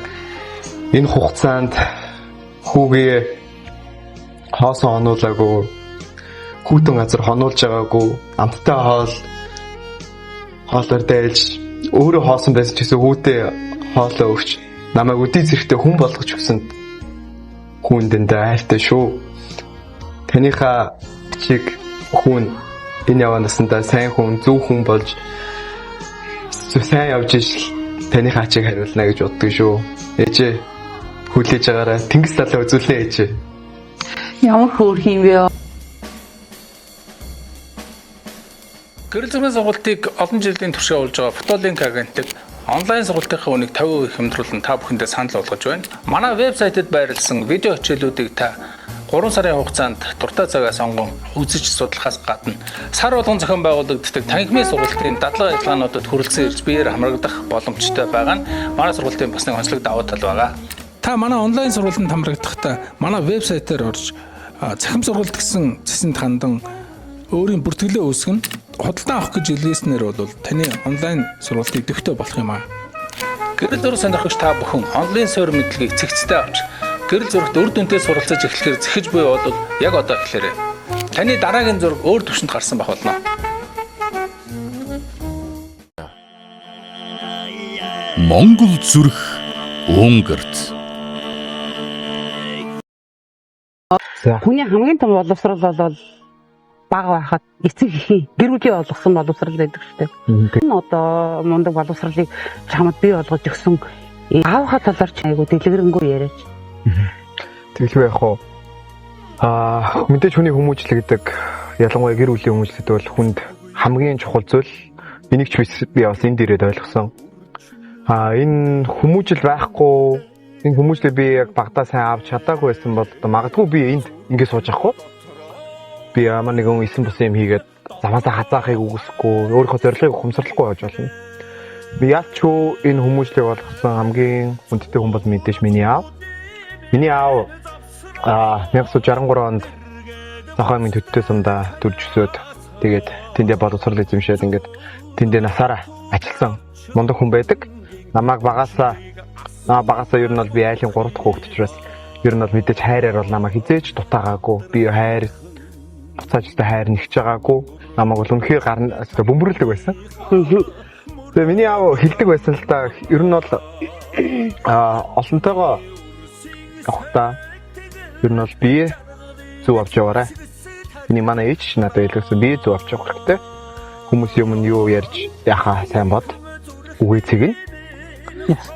Энэ хугацаанд хүүгээ хоосоо хонуулаагүй, хүүтэн газар хонуулж байгаагүй, амттай хоолоор дайлж өөрөө хоосон байсан ч гэсэн хүүтэй хоолоо өгч намайг өдий зэрэгтэй хүн болгож өгсөнд хүүндэндээ хайртай шүү. Таныхаа чиг хүн энэ яваа насандаа сайн хүн, зөв хүн болж сайн явж ижил таныхаа ачийг хариулна гэж боддог шүү. Ээжээ хүлээж агаараа тэнгис талаа үзүүлнэ ээжээ. Ямар хөөрх юм бэ? Гэрэл зургийн сургалтыг олон жилийн туршид явуулж байгаа Фотолинк агентlik онлайн сургалтынхаа үнийг 50% хямдруулан та бүхэндээ санал болгож байна. Манай вебсайтад байрласан видео хичээлүүдийг та 3 сарын хугацаанд дуртай цагаас сонгон үзэж судлахаас гадна сар болгон зохион байгуулагддаг танхимын сургалтын дадлага ажиллагаануудад хүрэлцэн ирж биеэр хамрагдах боломжтой байгаа нь манай сургалтын бас нэг онцлог давуу тал байгаа. Та манай онлайн сургалтанд хамрагдахдаа манай вебсайтаар орж цахим сургалт гэсэн цэсэнд хандан өөрийн бүртгэлээ үүсгэн худалдан авах гэж илгээснээр бол таны онлайн сургалтыг дэвтэ болох юм аа. Гэрэл зураг сонирхогч та бүхэн онлайн суурь мэдлэгийг цэгцтэй авч гэрэл зурагт үр дүнтэй суралцаж эхлэхээр зэхэж буй бол яг одоо эхлээрэй. Таны дараагийн зураг өөр түвшинд гарсан байх болно. Монгол зүрх Унгарт. Хүний хамгийн том боловсрол бол бага байхад эцэг эхийн гэр бүлийн олгосон боловсрал байдаг шүү дээ. Энэ одоо мундаг боловсролыг чамд бий болгож өгсөн аавынхаа талаар ч айгу дэлгэрэнгүй яриач. Тэгэлгүй яг хоо мэдээж хүний хүмүүжил гэдэг ялангуяа гэр бүлийн хүмүүжлэд бол хүнд хамгийн чухал зүйл энийг ч би бас энд ирээд ойлгосон. Энэ хүмүүжил байхгүй энэ хүмүүжлээ би яг багтаа сайн авч чадаагүй байсан бол магадгүй би энд ингэ сууж авахгүй. Би ямар нэгэн эсэн бус юм хийгээд замаасаа хазаахыг үгүйсэхгүй өөрийнхөө зорилгыг ухамсарлахгүй байж болно. Би яалчгүй энэ хүмүүжлийг болгосон хамгийн хүндтэй хүн бол мэдээж миний аав. Миний аав 1963 онд зохиомын төдтэй сумдаа төрж өсөөд тэгээд тэндээ боловсрол эзэмшээд ингээд тэндээ насаараа ажилласан мундаг хүн байдаг. Намайг багасаа ер нь бол би айлын 3 дахь хүүхэд учраас ер нь бол мэдээж хайраар бол намайг хизээж дутаагаагүй. Би хайр буцаажтай хайр нэгж байгаагүй. Намайг бол үнэхээр гарна бөмбөрлөдөг байсан. Тэгээ миний аав хэлдэг байсан л да. Ер нь бол олонтойгоо явахдаа ер нь бол би зөв авч яваарай. Миний манай ээж надад хэлсэн би зөв авч явах хэрэгтэй. Хүмүүс юм нь юу ярьж яхаа сайн бод. Үгүй цэгэн.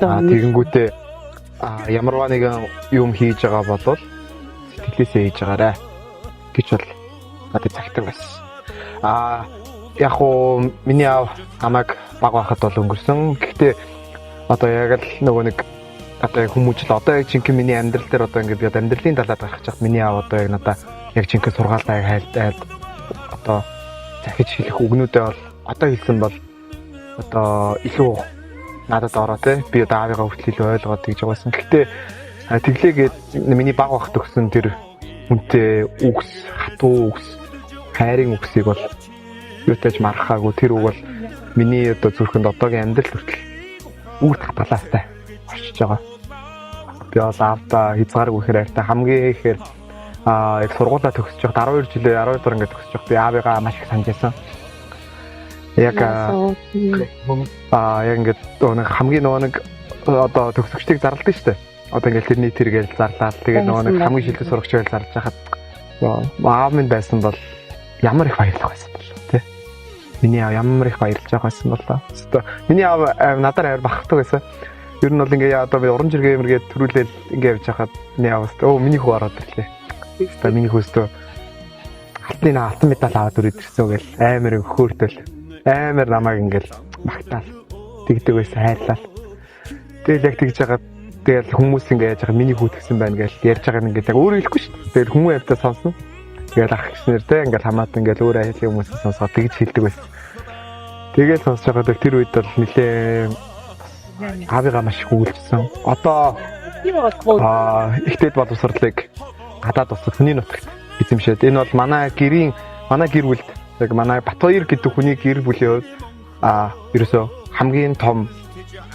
Тэгэнгүүтээ ямарваа нэгэн юм хийж байгаа бол сэтгэлээсээ хийж байгаарай гэж бол надад цагтан байсан. Яг уу миний аав намайг баг байхад бол өнгөрсөн. Гэхдээ одоо яг л нөгөө нэг одоо хүмүүжил одоо яг жинхэнэ миний амьдрал дээр одоо ингээд би одоо амьдралын талаад гарах чад миний аав одоо яг надаа яг жинхэнэ сургаалаа хайлтаад одоо захиж хэлэх үгнүүдээ бол одоо хэлсэн бол одоо илүү надад ороо те би одоо аавыгаа хүртэл ойлгоод тэгж байгаасан. Гэхдээ тэглээгээд миний баг байхад өгсөн тэр үнтэй үгс, хатуу үгс, хайрын үгсийг бол юутаж мархаагүй. Тэр үг бол миний одоо зүрхэнд одоогийн амьдрал хүртэл үрд хатгалаастай орчиж байгаа. Би бол аавдаа хязгааргүй ихээр хайртай хамгийн ихээр яг сургуулаа төгсөж явахад 12 жилээ 12 дугаар ингээд төгсөж явахад би аавыгаа маш их санджсан. Яг яг ингээд нэг хамгийн нэг одоо төгсөгчдийг зарладаг шүү дээ. Одоо ингээд тэрний тэргээл зарлаад тэгээд нэг хамгийн шилдэг сурагч байл зарлаж хахад аав минь байсан бол ямар их баярлах байсан бол тий. Миний аав ямар их баярлж байгаа байсан бол одоо миний аав надад амар бахархдаг байсан. Ер нь бол ингээ одоо би уран жиргээ юмргээд төрүүлээл ингээ явж хахад миний аав миний хүү ороод ирлээ. Одоо миний хөөстөө алтан медаль аваад өрөөд ирсэн үгээл амар хөөртөл амар намайг ингээл магтаал тэгдэг байсан хайрлал. Тэгэл яг тэгж хагаад тэгэл хүмүүс ингээ яаж байгаа миний хүү тгсэн байна гэж ярьж байгаа юм ингээ яг өөрөө хэлэхгүй шүү дээ. Тэгэл хүмүүс явдаа сонсно. Тэгэл ах гиснэр те ингээл хамаат ингээл өөр айлын хүмүүс сонсоод тэгж хэлдэг байсан. Тэгэл сонсож байгаад тэр үед бол нэлээ аавыгаа маш их өгүүлжсэн. Одоо ихтэйд боловсролыг гадаад ус хүний нутагт эзэмшээд энэ бол манай гэр бүлд яг манай Батбаяр гэдэг хүний гэр бүлийн хувьд ерөөсөө хамгийн том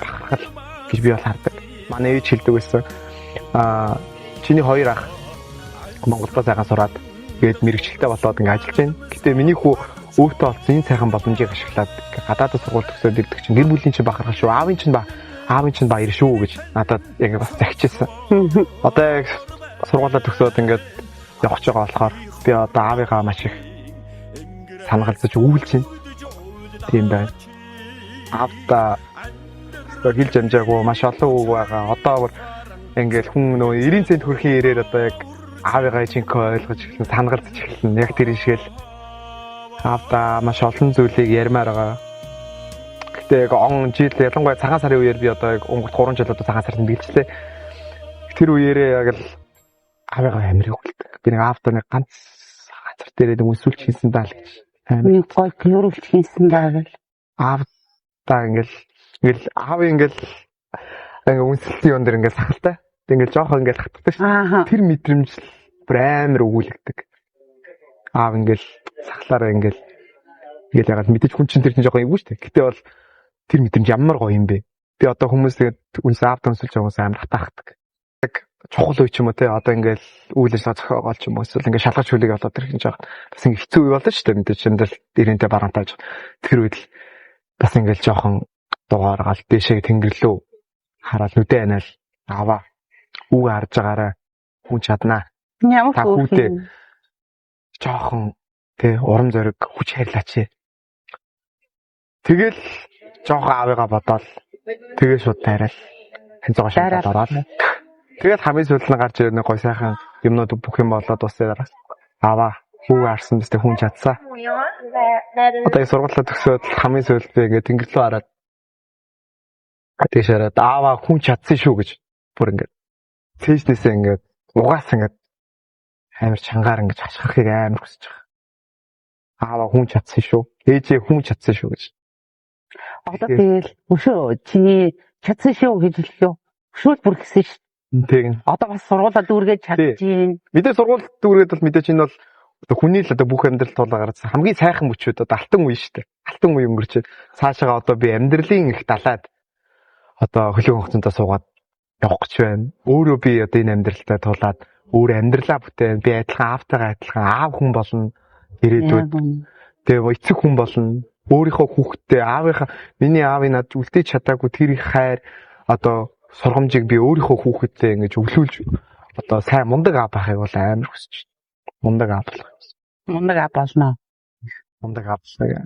бахархал гэж би бол хардаг. Манай ээж хэлдэг байсан. Чиний хоёр ах Монголдо сайхан сураад тэгээд мэрэгчлээ болоод ингэ ажиллаж байна. Гэтэ миний хүү өөртөө олсон энэ сайхан боломжийг ашиглаад гадаадд сургууль төгсөөд ирдэг чинь гэр бүлийн чинь бахархал шүү. Аавын чинь баяр шүү гэж надад яг бас захижсэн. Одоо яг сургуулаа төгсөөд ингээд явах гэж байгаа болохоор би одоо аавыгаа маш их санагалзаж өвлж байна. Тийм байна. Аавда хэлж амжаагүй маш олон үг байгаа. Одоо ингээд хүн нөгөө 90 цент хүрхийн ирээр одоо яг аавыгаа жинхэнэ ойлгож эхэлсэн, санагалзаж эхэлсэн. Яг тэр шигэл аавда маш олон зүйлийг ярмаар байгаа. Гэтэ яг жил ялангуяа цагаан сарын үеэр би одоо яг өнгөрт 3 жил одоо цагаан сард бэлжлээ. Тэр үеэрээ яг л аавыгаа амирыг үлддэг. Би нэг аавда нэг ганц газар дээрээ өсвөлч хийсэн даа л гэж. Амир гой клөрүүлж хийсэн даа гэл. Аавда ингээл аавын ингээл үнсэлтийн юм дээр ингээл сахалтай. Ингээл жоохон ингээл хатдаг шүү. Тэр мэдрэмж бүр амар өгүүлэгдэг. Аав ингээл сахлаараа ингээл ягаад мэдээж хүн чинь тэр чинь жоохон эвгүй шүү дээ. Гэтэ бол тэр мэдрэмж ямар гоё юм бэ. Би одоо хүмүүс тэгээд үнс аав томсолж байгаа хүмүүс амар хатаахдаг. Яг чухал үе ч юм уу те одоо ингээл үйл ажиллагаа зохиогоол ч юм уу эсвэл ингээл шалгаж хүлээг болоод тэр хин жаа бас ингээ хэцүү үе болоо шүү дээ. Мэдээж амьдрал ирэнтэй барантайж тэр үед л бас ингээл жоохон дугааргаал дээшээ тэнгэрлөө хараад нүдэ анаал аваа үг харж байгаараа хүн чаднаа. Ямар хүүтэй жоохон тэ урам зориг хүч хайрлаач. Тэгэл жоохон аавыгаа бодоол тэгээ шууд тайраал хэнцээгоо шалгаад ороод тэгэл хамгийн сүүлд нь гарч ирэх гой сайхан юмнууд бүх юм болоод дуусаад аваа хүү харсан бистэ хүн чадсаа. Одоо яг сургуулаа төгсөөд хамгийн сүүлд би ингээд тэнгэрлөө хараад тэшээрээ ааваа хүн чадсан шүү гэж бүр ингээд цээжнээсээ ингээд угаас ингээд амар чангаар ингэж хашхахыг амар хүсэж байгаа. Ааваа хүн чадсан шүү. Ээжээ хүн чадсан шүү гэж. Одоо тэгэл өшөө чиний чадсан шүү гэж хэлэх юу? Өшөөл бүр гэсэн шүү. Тийм. Одоо бас сургуулаа дүүргээд чадчихээн. Мэдээ сургууль дүүргээд бол мэдээж энэ бол одоо хүний л одоо бүх амьдрал тулгараад хамгийн сайхан мөчүүд одоо алтан үе шүү дээ. Алтан үе өнгөрчөөд цаашаа одоо би амьдралын их далаад одоо хөлөг хонцонтой суугаад явах гэж байна. Өөрөө би одоо энэ амьдралтай тулаад өөр амьдралаа бүтээн. Би адилхан аавтайгаа адилхан аав хүн болно. Ирээдүйд. Тэгээ эцэг хүн болно. Өөрийнхөө хүүхдтэй аавынхаа миний аавыг над үлдээж чадаагүй тэр их хайр одоо сургамжийг би өөрийнхөө хүүхэдтэй ингэж өглүүлж одоо сайн мундаг аав байхыг бол амар хүсэж байна. Мундаг аав болох юм. Мундаг аав болно. Мундаг аав болоо.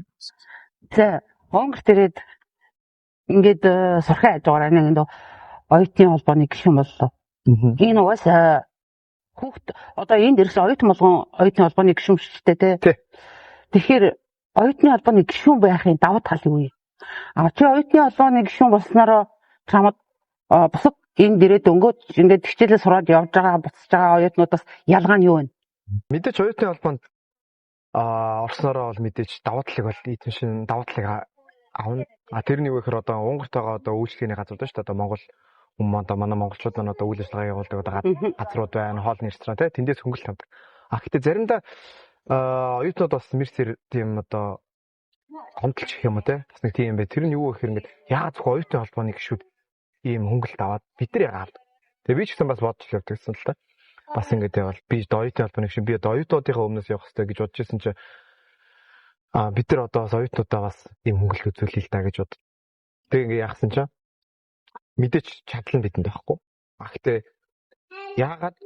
За, Монгол төрөд ингээд сурхай ажгаар нэг оюутны холбооны гишүүн боллоо. Энэ угаасаа хүүхд одоо энд ирсэн оюутан болгон оюутны холбооны гишүүн шүү дээ тий. Тэгэхээр оюутны холбооны гишүүн байхын давуу тал юу вэ? Чи оюутны холбооны гишүүн болсноор чамд бусад энд ирээд өнгөж ингээд хичээлээ сураад явж байгаа буцаж байгаа оюутнуудаас ялгаа нь юу вэ? Мэдээж оюутны холбоонд орсноороо бол мэдээж давуу талыг бол эзэн шин давуу талыг аавна. Тэрний юу гэхээр одоо Унгарт байгаа одоо үйлчлэгээний газар дээ шүү дээ. Одоо Монгол хүмүүс одоо манай монголчууд маань одоо үйл ажиллагаа явуулдаг одоо газрууд байна, хоолны ресторан тий. Тэндээс хөнгөлөлт авдаг. Гэхдээ заримдаа оюутнууд бас мэрсэр тийм одоо гомдолч гэх юм уу тий. Бас нэг тийм бай. Тэр нь юу гэхээр ингээд яагаад зөвхөн оюутны холбооны гишүүд ийм хөнгөлөлт аваад бид нар яагаад. Тэгээ би ч гэсэн бас бодож явдаг гэсэн л та. Бас ингээд байвал би оюутны холбооны гишүүн би одоо оюутнуудынхаа өмнөөс явах хэрэгтэй гэж бодож ирсэн чинь бид нар одоо бас оюутнуудаа бас ийм хөнгөлөлт үзүүлээ л да гэж бод. Тэгээ ингээд яахсан чинь мэдээч чадлан бидэнд байхгүй. Гэхдээ яагаад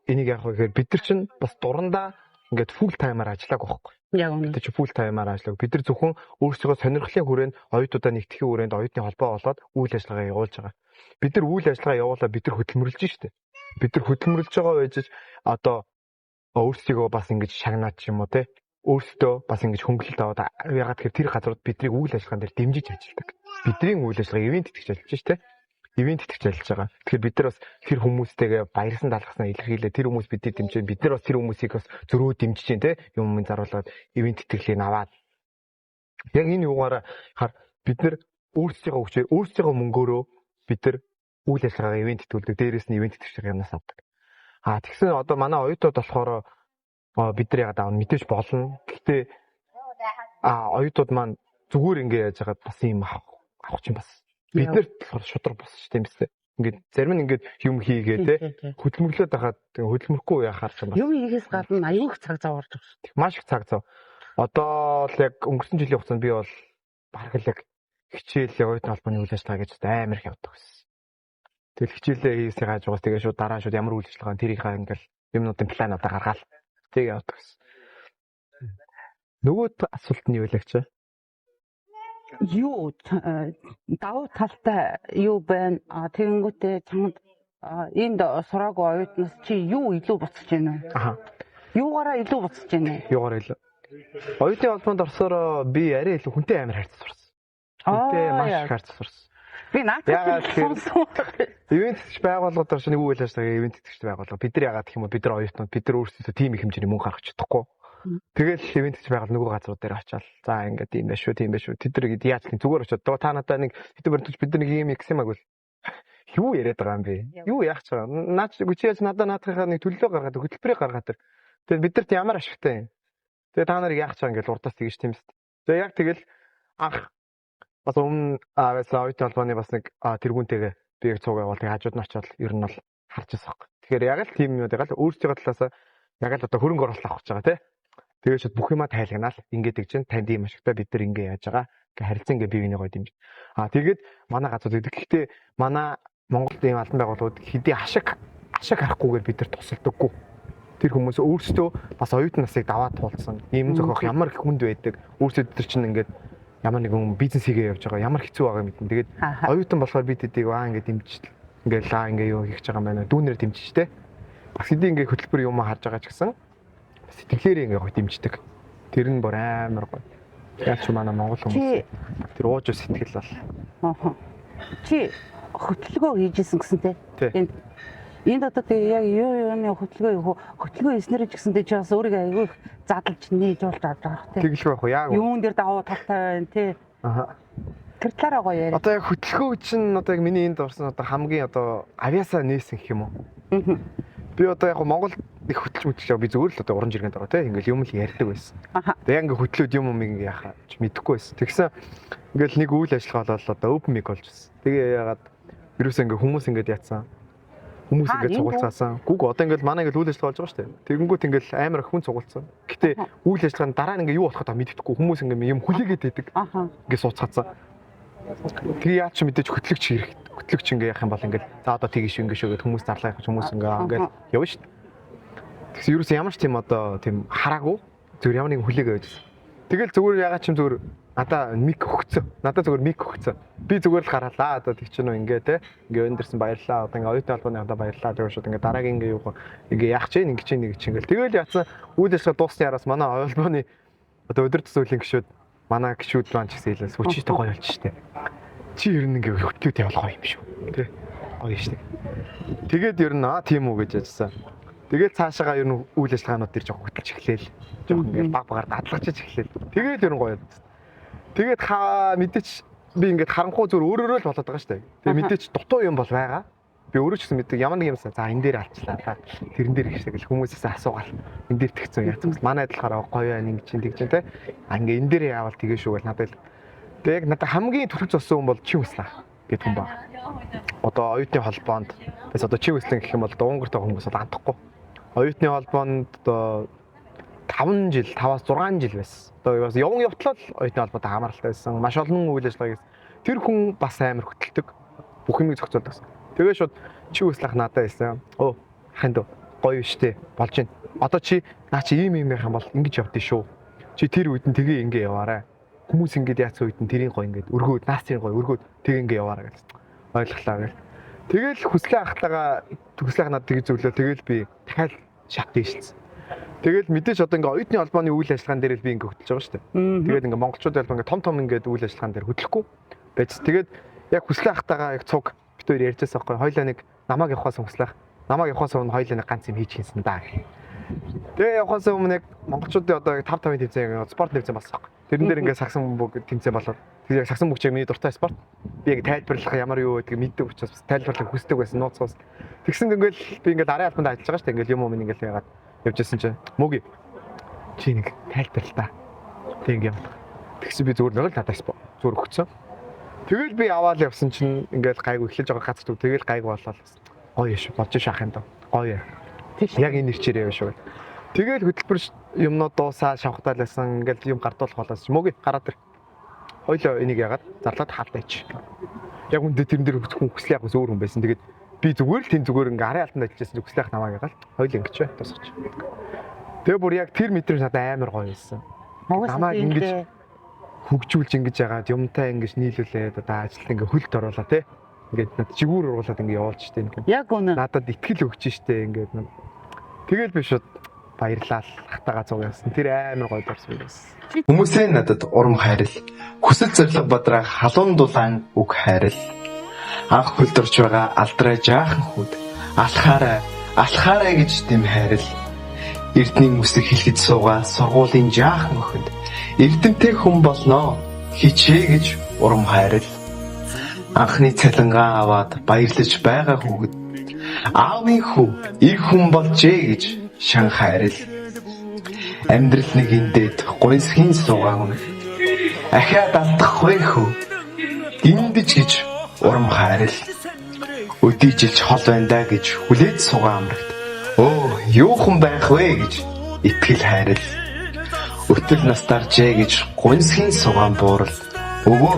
энийг яах вэ гэхээр бид нар чинь бас дурандаа ингээд фул таймаар ажиллаагүй байхгүй. Яг үнэ. Бид чи фул таймаар ажиллаг. Бид нар зөвхөн өөрсдөө сонирхлын хүрээнд оюутнуудаа нэгтгэхийн хүрээнд оюутны холбоо болоод үйл ажиллагаа явуулж байгаа. Бид нар үйл ажиллагаа явуулаад бид нар хөдөлмөрлөж штэ. Бид нар хөдөлмөрлөж байгаа байж одоо өөрсдөө бас ингэж шагнаад ч юм уу те. Өөрсдөө бас ингэж хөнгөлөлт аваад ягаад гэхээр тэр газрууд бидний үйл ажиллагаан дээр дэмжиж ажилладаг. Бидний үйл ажиллагаа ивент итгэж ажиллаж штэ. Ивент итгэж ажиллаж байгаа. Тэгэхээр бид нар бас тэр хүмүүстэйгээ баярсан талхаснаа илэрхийлээ. Тэр хүмүүс бидийг дэмжиж, бид нар бас тэр хүмүүсийг бас зөрөө дэмжиж дээ, юм заруулаад ивент итгэлийг аваад. Яг энэ юугаараа хаар бид нар өөрсдийнхөө хүчээр, өөрсдийнхөө мөнгөөрөө бид нар үйл ажиллагаа ивент итгүүлдэг. Дээрээс нь ивент итгэж юмнаас авдаг. Тэгсэн одоо манай оюутнууд болохоор бид нар яагаад аав мэдээж болно. Гэхдээ оюутнууд маань зүгээр ингэ яаж хагаад бас юм авах чинь бас бид нар шудраг босч тийм биз. Ингээд зарим нь ингээд юм хийгээ те хөдөлмөрлөөд байхад хөдөлмөрөхгүй яхаар ч юм бас. Юм хийхээс гадна аюул их цаг зав орж байгаа. Маш их цаг зав. Одоо л яг өнгөрсөн жилийн хугацаанд би бол бараг л яг хичээл оюутны холбооны үйл ажиллагаа гэж амар их явдаг гэсэн. Тэгэл хичээлээ хийсээ хаажгаас тэгээ шууд дараа шууд ямар үйл ажиллагаа тэрийнхээ ингээл юмнуудын плануудаа гаргаал тэгээ явдаг гэсэн. Нөгөө асуулт нь юу лагч? Юу давуу талтай юу байна? Тэгэнгүүтээ чамд энд сураагүй оюутнаас чи юу илүү буцаж байна вэ? Юугаараа илүү буцаж байна вэ? Юугаараа илүү? Оюутны холбоонд орсоор би арай илүү хүнтэй амар хайрцаг сурсан. Хүнтэй маш их хайрцаг сурсан. Би наадах сонсон. Ивент итгэж байгууллагууд чинь үйл ажиллагаа ивент итгэж байгууллага. Бид нар яагаад гэх юм бол бид нар оюутнууд бид нар өөрсдөө тийм их хэмжээний мөнгө гаргаж чадахгүй. Тэгэл ивент итгэж байгаад нөгөө газрууд дээр очиад за ингээд юм байна шүү тийм байна шүү. Тэд нар гээд яаж гэх зүгээр очиод та надаа нэг хэдэн барьж бид нар нэг юм гисэмаг бол юу яриад байгаа юм бэ? Юу яах ч байгаа. Наад чи яаж наадахынхаа нэг төлөвлөгөө гаргаад хөтөлбөрийг гаргаад тэр. Тэгээд бидэрт ямар ашигтай юм. Тэгээд та нарыг яах ч байгаа ингээд урдаас тэгэж тийм биз. Тэгээд яг тэгэл анх бас өмнө оюутны холбооны бас нэг тэргүүнтэйгээ би яг цуг явал тэг хажууд нь очиод ер нь бол харж байгаа юм. Тэгэхээр яг л тийм юм яг л өөрсдөө талаас яг л одоо хөрөнгө оруулалт авах гэж байгаа тий. Тэгээд ч бүх юмаа тайлгнаал ингээд гэж чинь танд ийм ашигтай бид нар ингэ яаж байгаа гэ харилцан ингээ бие биенийгоо дэмж. Тэгээд манай газар гэдэг. Гэхдээ манай Монголд ийм албан байгууллагууд хэдий ашиг харахгүйгээр бид нар тусалдаггүй. Тэр хүмүүс өөрсдөө бас оюутан насыг даваад туулсан. Ийм зохиох ямар их хүнд байдаг. Өөрсдөө тэр чинь ингээд ямар нэгэн бизнес хийгээ явж байгаа ямар хэцүү байгаа юм мэднэ. Тэгээд оюутан болохоор бид хэдийг ингээд дэмжиж ингээд ингээ юу хийж байгаа юм байна. Дүүнээр дэмжиж тэ. Бас хэдий ингээ хөтөлбөр юм харж байгаа ч гэсэн сэтгэлээрээ ингээ гоё дэмждэг. Тэр нь бүр амар гоё. Яг ч манай монгол хүмүүс тэр ууж сэтгэл бол. Чи хөтөлгөө хийжсэн гэсэн тэ. Энд одоо тэгээ яг юуны хөтөлгөө хийснээр ч гэсэндээ чи бас өөрийгөө аягүй их задлж нээж болж авч байгаа тий. Тэглэх байх уу яг. Юун дээр давуу талтай байна тий. Тэр талаараа гоё яриа. Одоо яг хөтөлгөө чинь одоо яг миний энд орсон одоо хамгийн одоо авиасаа нээсэн гэх юм уу? Би одоо яг Монгол нэг хөтлж байгаа би зүгээр л одоо уран жиргэнд байгаа те ингээл юм л ярьдаг байсан. Тэгээ ингээ хөтлөөд юм ингээ яхаа ч мэдэхгүй байсан. Тэгсэн ингээл нэг үйл ажиллагаа болоод одоо open mic болж байсан. Тэгээ ягаад ерөөсөө ингээ хүмүүс ингээд яатсан. Хүмүүс ингээд цугулцаасан. Гүг одоо ингээл манай ингээл үйл ажиллагаа болж байгаа шүү дээ. Тэгэнгүүт ингээл амар хүн цугулцсан. Гэтэ үйл ажиллагааны дараа нь ингээ юу болохоо мэддэхгүй хүмүүс ингээ юм хүлээгээд байдаг. Ингээ сууцгаацсан. Тэгээ яа ч мэдээж хөтлөгч хэрэг. Хөтлөгч ингээ яах юм бол ингээл за одоо тгийш ингээ шөөгээд хүмүүс зарлаа явах хүмүүс ингээ явна шүү дээ. Тэгсэн ерөөсөө ямар ч тийм одоо тийм хараагүй зүгээр ямар нэгэн хүлээгээ байжсэн. Тэгэл зүгээр ягаад ч юм зүгээр надаа мик өгцөө. Надаа зүгээр мик өгцөө. Би зүгээр л гараалаа одоо тэг чинь ингээ те. Ингээ өндөрсөн баярлаа. Одоо ингээ оюутны холбооны одоо баярлаа. Тэгээ шууд ингээ дараагийн ингээ юу ингээ яах чинь ингээ чинь нэг чинь ингээл. Тэгэл яатсан үйл ажиллагаа дуусны араас манай холбооны одоо өдөр төсөөлийн гишүүд манай гишүүд маань ч гэсэн хэлээс хүчтэй гоё болчих штэ. Чи ер нь ингээ хөтлөөд явах гоё юм шүү. Тэ. Гоё штэ. Тэгээд ер нь тийм үү гэж яжсан. Тэгээд цаашаага ер нь үйл ажиллагаанууд дээр жоох хөтлөж эхлээл. Жоох ингээд баг багаар дадлгачиж эхлээл. Тэгээд ер нь гоё. Тэгээд мэдээч би ингээд харанхуй зүр өөрөөрөө л болоод байгаа шүү дээ. Тэгээд мэдээч дутуу юм бол байгаа. Би өөрөө ч гэсэн мэддэг ямар нэг юмсаа за энэ дээр алчлаа. Тэрэн дээр ихшдэг л хүмүүсээс асуугаал. Энэ дээр тэгцэн яцсан бас манай адилхаараа гоё байна ингэ чинь тэгж тэ. Ингээ энэ дээр яавал тэгээ шүү гэл надад л. Тэгээд надад хамгийн түрх зосон хүн бол чи хүслаа гэдэг хүн баг. Одоо оюутны холбоонд бас одоо чи хүслэн гэх юм бол дуунгартай хүмүүс бол андахгүй. Оюутны холбоонд одоо 5 жил 5-аас 6 жил байсан. Одоо бас явган явтлал оюутны холбоотой хамааралтай байсан. Маш олон үйл ажиллагааг тэр хүн бас амар хөтэлдэг. Бүх юмыг зохицуулдаг. Тэгээ шууд чи хүслэх надад байсан. Оо ханд гоё штэ болж байна. Одоо чи наа чи ийм юм байх юм бол ингэж явдээ шүү. Чи тэр үед нь тэгээ ингэ яваарай. Хүмүүс ингэж яац үед нь тэрийн гоё ингэ өргөөд наасрын гоё өргөөд тэгээ ингэ яваарай гэж ойлголаа гэл. Тэгэл хүслээ ахтаага хүслэх надад тэгээ зөвлөө. Тэгэл би дахиад шат дэшилсэн. Тэгэл мэдээж одоо ингээ оюутны холбооны үйл ажиллагаан дээр л би ингээ хөтлөж байгаа шүү дээ. Тэгээд ингээ монголчууд ялбаа ингээ том ингээ үйл ажиллагаан дээр хөтлөхгүй байж. Тэгээд яг хүслээ ахтаага яг цуг бид хоёр ярьжсэн байхгүй. Хойлоо нэг намайг явахаас хүслэх. Намайг явахаас өмнө хойлоо нэг ганц юм хийж хийсэн даа. Тэгээ явахаас өмнө яг монголчуудын одоо 5-5-ын тэмцээн спорт тэмцээн болсон. Тэрэн дээр ингээ сагсан бүг тэмцээн болоод тэгээд яг сагсан бүгчээ миний дуртай спорт. Би яг тайлбарлах ямар юу гэдгийг мэддэг учраас тайлбарлах хүсдэг байсан нууцгаас. Тэгсэн ингээл би ингээл арын албанд ажиллаж байгаа шүү дээ. Ингээл юм юм ингээл яагаад явжсэн чинь мөги чи нэг тайлбарлаа та. Тэг ингээм. Тэгсэн би зүгээр нэг л надаас зүгээр өгцөн. Тэгэл би аваад явсан чинь ингээл гайгүй эхлэж байгаа газар төв тэгэл гайгүй болоод гоё шүү болж шахах юм даа. Гоё. Яг энэ нэрчээрээ шүү. Тэгэл хөтөлбөр юмнууд дуусаа шавхтаалсан ингээл юм гардуулах болоос мөги гараад ир. Хойлоо энийг ягаад зарлаад хаалтаач. Яг үндэ тэрэн дээр хүн хүслээ яг өөр хүн байсан. Тэгээд би зүгээр л тийм зүгээр ингээ арын алтанд ажиллаж байсан хүслээх намаа ягаал. Хойлоо ингэж бай тусгач. Тэгээ бүр яг тэр метр надад амар гоё байсан. Намайг ингэж хөгжүүлж ингэж ягаад юмтай ингэж нийлүүлээд одоо ажилд ингээ хөлд оруулаа те. Ингээд над жигүүр уруулаад ингээ явуулж штэ ингээ. Яг үнэ. Надад итгэл өгч штэ ингээд. Тэгэл би шууд баярлал хатагаа цугсан. Тэр амар гоё дурсан байсан. Хүмүүсээ надад урам хайрал, хүсэл зориг бадраах халуун дулаан үг хайрал. Анх хөлдөрч байгаа алдраа жаахан хүд алхаарай гэж тэм хайрал. Эрдний үсэг хэлхэж суугаа сургуулийн жаахан өхөнд эрдэмтэй хүн болноо хичээ гэж урам хайрал. Анхны цалингаа аваад баярлаж байгаа хүүхэд аавын хүү их хүн болжээ гэж шан хайрал. Амьдрал нэг индэд гойсхийн суугаа хүн ахиад алдахгүй хүү гиндэж гэж урам хайрал. Өдийжилж хол байна даа гэж хүлээж суугаа амрагт өө юу хүн байх вэ гэж итгэл хайрал. Өтөл настаржээ гэж гойсхийн суугаан буурал өвөө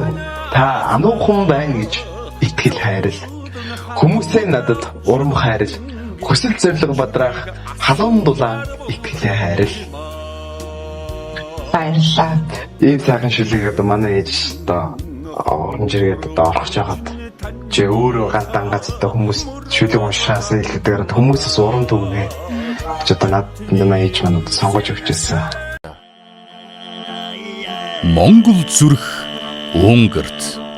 та амуухан байна гэж итгэл хайрал. Хүмүүсээ надад урам хайрал, хүсэл зориг бадраах халуун дулаан итгэлээ хайрал. Баярлалаа. Ийм сайхан шүлгийг одоо манай ээж одоо орон жиргээд одоо орох жагаад чи өөрөө ганц одоо хүмүүс шүлэг уншаас хэлэхдээ хүмүүсээс урам дүгнэ. Чи одоо надад ээж маань сонгож өгчээсэн. Монгол зүрх өнгөрц.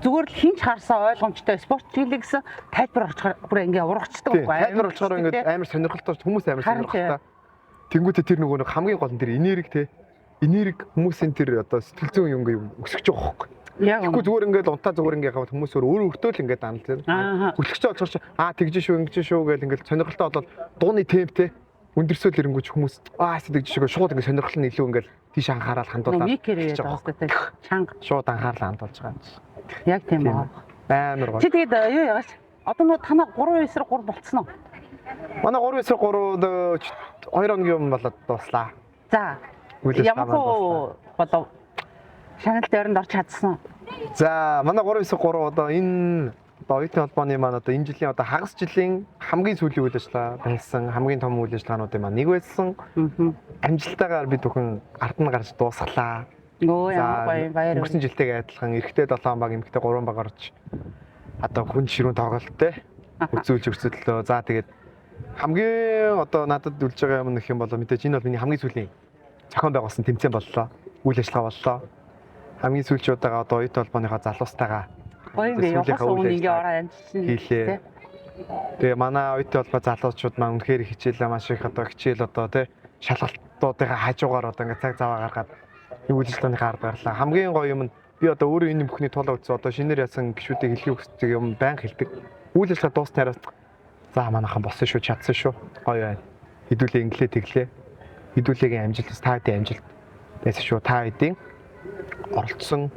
Зүгээр л хинч харсаа ойлгомжтой спорт хийлээ гэсэн тайлбар очихоор бүр ингээ урагчдаг байхгүй. Тайлбар очихоор ингээ амар сонирхолтой хүмүүс амар сонирхолтой. Тэнгүүтээ тэр нөгөө хамгийн гол нь тэр энерги те. Энерги хүмүүсийн тэр одоо сэтгэл зүйн юм ингээ өсөж байгаа байхгүй. Яг Тэгэхгүй зүгээр ингээд унтаа зүгээр ингээд гавд хүмүүс өөр өртөөл ингээд данал тийм. Хүлэгч оцорч тэгж шүү гэл ингээд сонирхолтой болоод дууны темптэй өндөрсөөл ирэнгүүч хүмүүс тэгж шүү шууд ингээд сонирхол нь илүү ингээд тийш анхаарал хандуулаад микэр яа таастай чанга шууд анхаарал хандуулж байгаа юм. яг тийм аа. Амар гоё. Чи тэгээд юу яагач одоо нөө танаа 3-9-3 болцсон уу? Манай 3-9-3 2 хоногийн өмнө болоод дуслаа. За. Ямар болов шагналт байранд орч чадсан уу? За манай 3-9-3 одоо энэ оюутны холбооны маань одоо энэ жилийн одоо хагас жилийн хамгийн сүүлийн үйл ажиллагаа байсан хамгийн том үйл ажиллагаануудын маань нэг байсан. Амжилттайгаар бид бүхэн ард нь гарч дуусглаа. Ямар гоё баяр. Өнгөрсөн жилтэйгээ адилхан эрэгтэй 7 баг, эмэгтэй 3 баг орж одоо хүн ширүүн тоглолттой үзүүлж өрсөлдлөө. За тэгээд хамгийн одоо надад үлж байгаа юм нөх юм бол мэдээж энэ бол миний хамгийн сүүлийн зохион байгуулсан тэмцээн боллоо. Үйл ажиллагаа боллоо. Хамгийн сүүлчийн удаага одоо оюутны холбооныхоо залуустайгаа гоё юм бэ. Явах үнийгээ ороо амжилтсан хийлээ. Тэгээ манай оюутны холбоо залуучууд маань үнэхээр хичээлээ маш их одоо хичээл одоо тий шалгалтуудынхаа хажуугаар одоо ингээ цаг заваа гаргаад үйл ажиллагааныхаа ард гарлаа. Хамгийн гоё юм нь би одоо өөрөө энэ бүхний тулаа үзсэн одоо шинээр ясан гişүүдийг хэлхийг хүсдэг юм байнга хэлдэг. Үйл ажиллагаа дууснараас за манайхан болсон шүү чадсан шүү. Гоё байна. Хэдүүлээ инглээ тэглээ. Хэдүүлээгийн амжилт та хэдийн амжилт байсан шүү. Та хэдийн оролцсон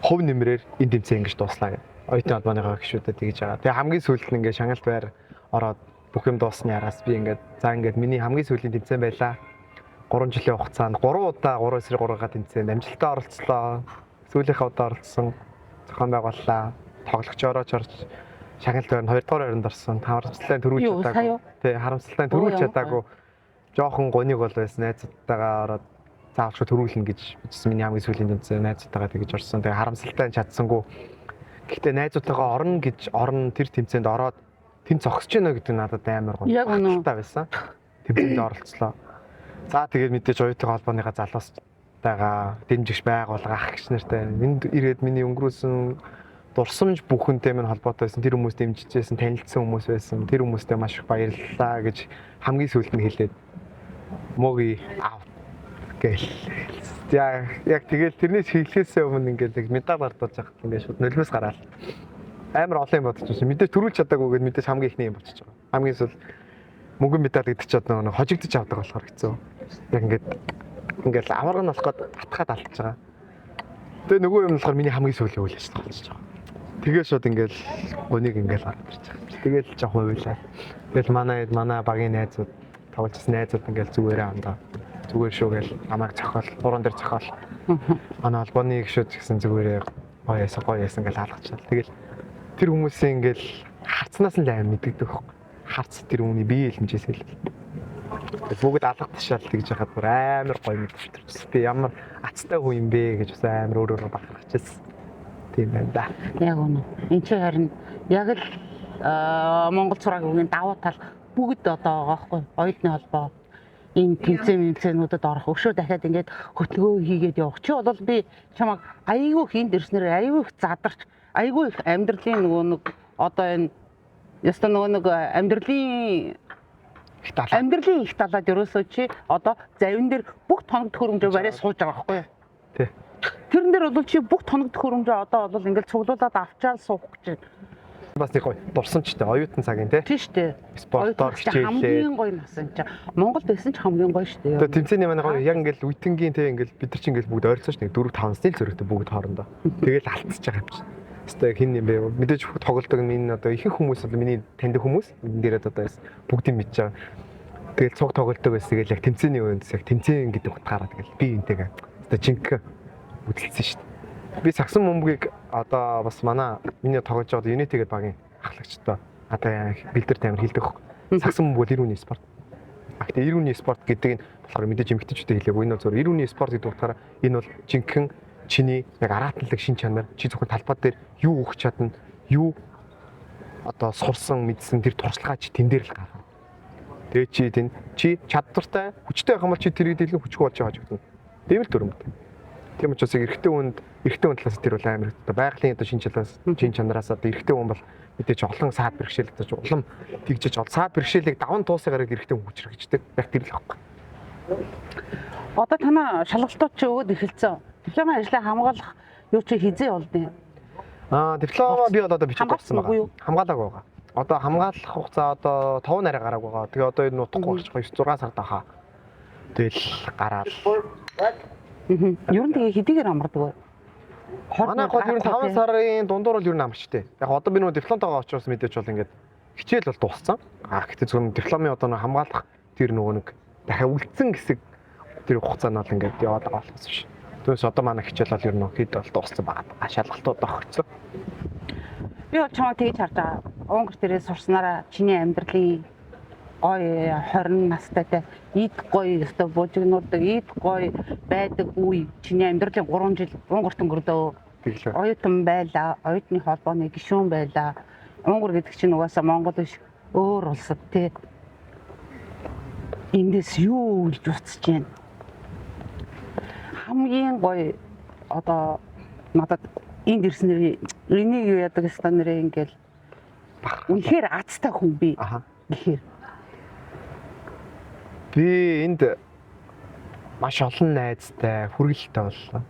хувь нэмрээр энэ тэмцээн ингэж дууслаа гэх. Оюутны холбооныхоо гишүүдэд тэгж байгаа. Тэгээ хамгийн сүүлд нь ингээд шагналт байр ороод бүх юм дуусны араас би ингээд за ингээд миний хамгийн сүүлийн тэмцээн байлаа. 3 жилийн хугацаанд 3 удаа 3-3-га тэмцээнд амжилттай оролцлоо. Сүүлийнхээ удаа оролцсон зохион байгууллаа. Тоглогчоорооч орж шагналт байр нь 2 дугаар байранд орсон. Харамсалтай төрүүлж чадаагүй. Тий, харамсалтай төрүүлж чадаагүй. Жохон гониг бол байсан найзуудтайгаа ороод заавалчгүй төрүүлнэ гэж бичсэн миний хамгийн сүүлийн тэмцээн найзуудтайгаа тэгж орсон. Тэгээ харамсалтай чадсангүй. Гэхдээ найзуудтайгаа орно тэр тэмцээнд ороод тэнд зогсож байна гэдэг надад амар гоё. Яг үнэ байсан. Тэмцээнд оролцлоо. За тэгээд мэдээж оюутны холбооныхаа залуустайгаа дэмжигч байгуулга ах гэх нэртэй энд ирээд миний өнгөрөөсөн дурсамж бүхэнтэй минь холбоотой байсан. Тэр хүмүүс дэмжижсэн, танилцсан хүмүүс байсан. Тэр хүмүүстээ маш их баярлалаа гэж хамгийн сүүлд нь хэлээд мөгийн аав гэл. Яг тэгэл тэрнээс хэлхээсээ өмнө ингээд медаль гардуулж байхад ингээд шууд нөлөөс гараад амар олон юм бодож байсан. Мэдээж төрүүлж чадаагүй гэдээ мэдээж хамгийн ихний юм болчихж байгаа. Хамгийн сүүл мөнгөн медаль гэдэг чинь одоо нэг хожигдож авдаг болохоор хэцүү. Яг ингээд аварга нь болох гээд атгаад алдчихж байгаа. Тэгээ нөгөө юм болохоор миний хамгийн сүүлийн үйл ажиллагаа болчихж байгаа. Тэгээ шууд ингээд гоник ингээд гараад ирж байгаа. Тэгэл жоох хуйлаа. Тэгэл манай багийн найзууд тогложсэн найзууд ингээд зүгээрээ андаа. Зүгээр шүү гэл намайг зохиол, уран дээр зохиол. Манай албаны гişүүд гэсэн зүгээрээ гоё яасан гэл хаалгачаал. Тэгэл тэр хүмүүсийн ингээд харцнаас нь л аим мэддэг. Харц тэр хүний бие хэлмжээс хэл. Бүгд алга ташаал тэгж яхад бүр амар гоё мэдчихсэн. Би ямар ацтай хүн юм бэ гэж бас амар өөрөөрөө бахархчихсан. Тийм байна да. Яг үнэ. Энд чи харин яг л Монгол цураагийн давуу тал бүгд одоо байгаа байхгүй. Оюутны холбоо энэ тэмцээнүүдэд орох өшөө дахиад ингээд хөтөлгөө хийгээд явах. Чи бол би чамайг айгүй хийнд ирснээр айгүй их задарч айгүй их амьдралын нөгөө нэг одоо энэ ястаа нөгөө нэг амьдралын их талаад ерөөсөө чи одоо завин дээр бүх тоног төхөөрөмжөө барай сууж байгаа байхгүй юу? Тий. Тэрэн дээр бол чи бүх тоног төхөөрөмжөө одоо бол ингээд цуглуулад авчаал суух гэж байна. Бас нэг гоё дурсамжтай оюутан цагийн тий. Тий штэ. Спортоор хичээлээ. Хамгийн гоё насан чи Монгол байсан ч хамгийн гоё штэ. Тэгээ тэмцээний манай гоё яг ингээд үтэнгийн тий ингээд бид нар чи ингээд бүгд ойрцооч нэг 4-5 стил зөрөгтэй бүгд хоорондоо. Тэгэл алдчихж байгаа юм чи. Өстой хин юм бэ? Мэдээж тоглолтог минь одоо ихэнх хүмүүс бол миний таньдаг хүмүүс энэ дээрээ одоо бүгдийг мэдж байгаа. Тэгэл цуг тоглолтог байсан. Тэгэл яг тэмцээний үеэс яг тэмцээн гэдэг утгаараа тэгэл би энтэйгээ одоо жинхэнэ үдэлсэн шүү дээ. Би сагсан бөмбөгийг одоо бас манай миний тоглож байгаа Unity гэдэг багийн ахлагчтай одоо бэлдэр тамир хэлдэг. Сагсан бөмбөг 90 үний спорт. Гэхдээ 90 үний спорт гэдэг нь болохоор мэдээж эмгэгтэйчүүдэд хэлээгүй. Энэ бол зөв 90 үний спорт гэдэг утгаараа энэ бол жинхэнэ чиний яг араатлаг шин чанар чи зөвхөн талбай дээр юу өгч чадна юу одоо сурсан мэдсэн тэр туршлагаа чи тэн дээр л гаргана. Тэгээ чи чадвартай хүчтэй байх юм бол чи тэрийг дэлгэн хүчгүй болж байгаа ч гэдэг. Тийм л дүрмэд. Тийм учраас эрэгтэй хүн талаас тэр бол амар хэрэгтэй. Байгалийн одоо шин чанараас одоо эрэгтэй хүн бол мэдээж олон саад бэрхшээл гэж улам тэгжиж саад бэрхшээлийг даван туусаа гараад эрэгтэй хүн хүчрэгждэг. Яг тэр л байхгүй. Одоо танаа шалгалтууд чи өгөөд эхэлсэн. Дипломын ажлаа хамгаалах Юу чи хизээ болдیں۔ Диплома би одоо бичиж Хамгаалсан дууссан уу юу? байгаа. Хамгаалаагүй байгаа. Одоо хамгаалах хугацаа одоо 5 нарай гараагүй байгаа. Тэгээ одоо энэ утгагүй болчих 6 сард ахаа. Тэгэл гараад. Ер нь тэгээ хэдийгээр амардаг вэ? Манай гол ер нь 5 сарын дундуур бол ер нь амарчтэй. Яг одоо би нөгөө дипломтойгоо очроос мэдээж бол ингээд хичээл бол дууссан. Гэхдээ зөвхөн дипломын одоо нэг хамгаалах тэр нөгөө нэг дахиад үлдсэн хэсэг тэр хугацаанд бол ингээд яваад байгаа болохоос биш. Түүнээс одоо манай хичээл бол ер нь хэд бол дууссан байгаа. Шалгалтууд огцсон. Би бол чамаа тэгж харж байгаа. Унгар дээрээ сурснараа чиний амьдралын гой 20 настайтай ид гой өстө бужигнууддаг ид гой байдаг үе чиний амьдралын 3 жил Унгарт өнгөрдөө. Тэглээ. Оюутан байлаа, оюутны холбооны гишүүн байлаа. Унгар гэдэг чинь угаасаа Монгол биш өөр улсад тий. Эндээс юу гэж утсаж байна? Хамгийн гоё одоо надад энд ирснээр энийг юу яадаг стандараа ингээл үнэхээр азтай хүн би. Гэхээр би энд маш олон найзтай хүргэлттэй боллоо.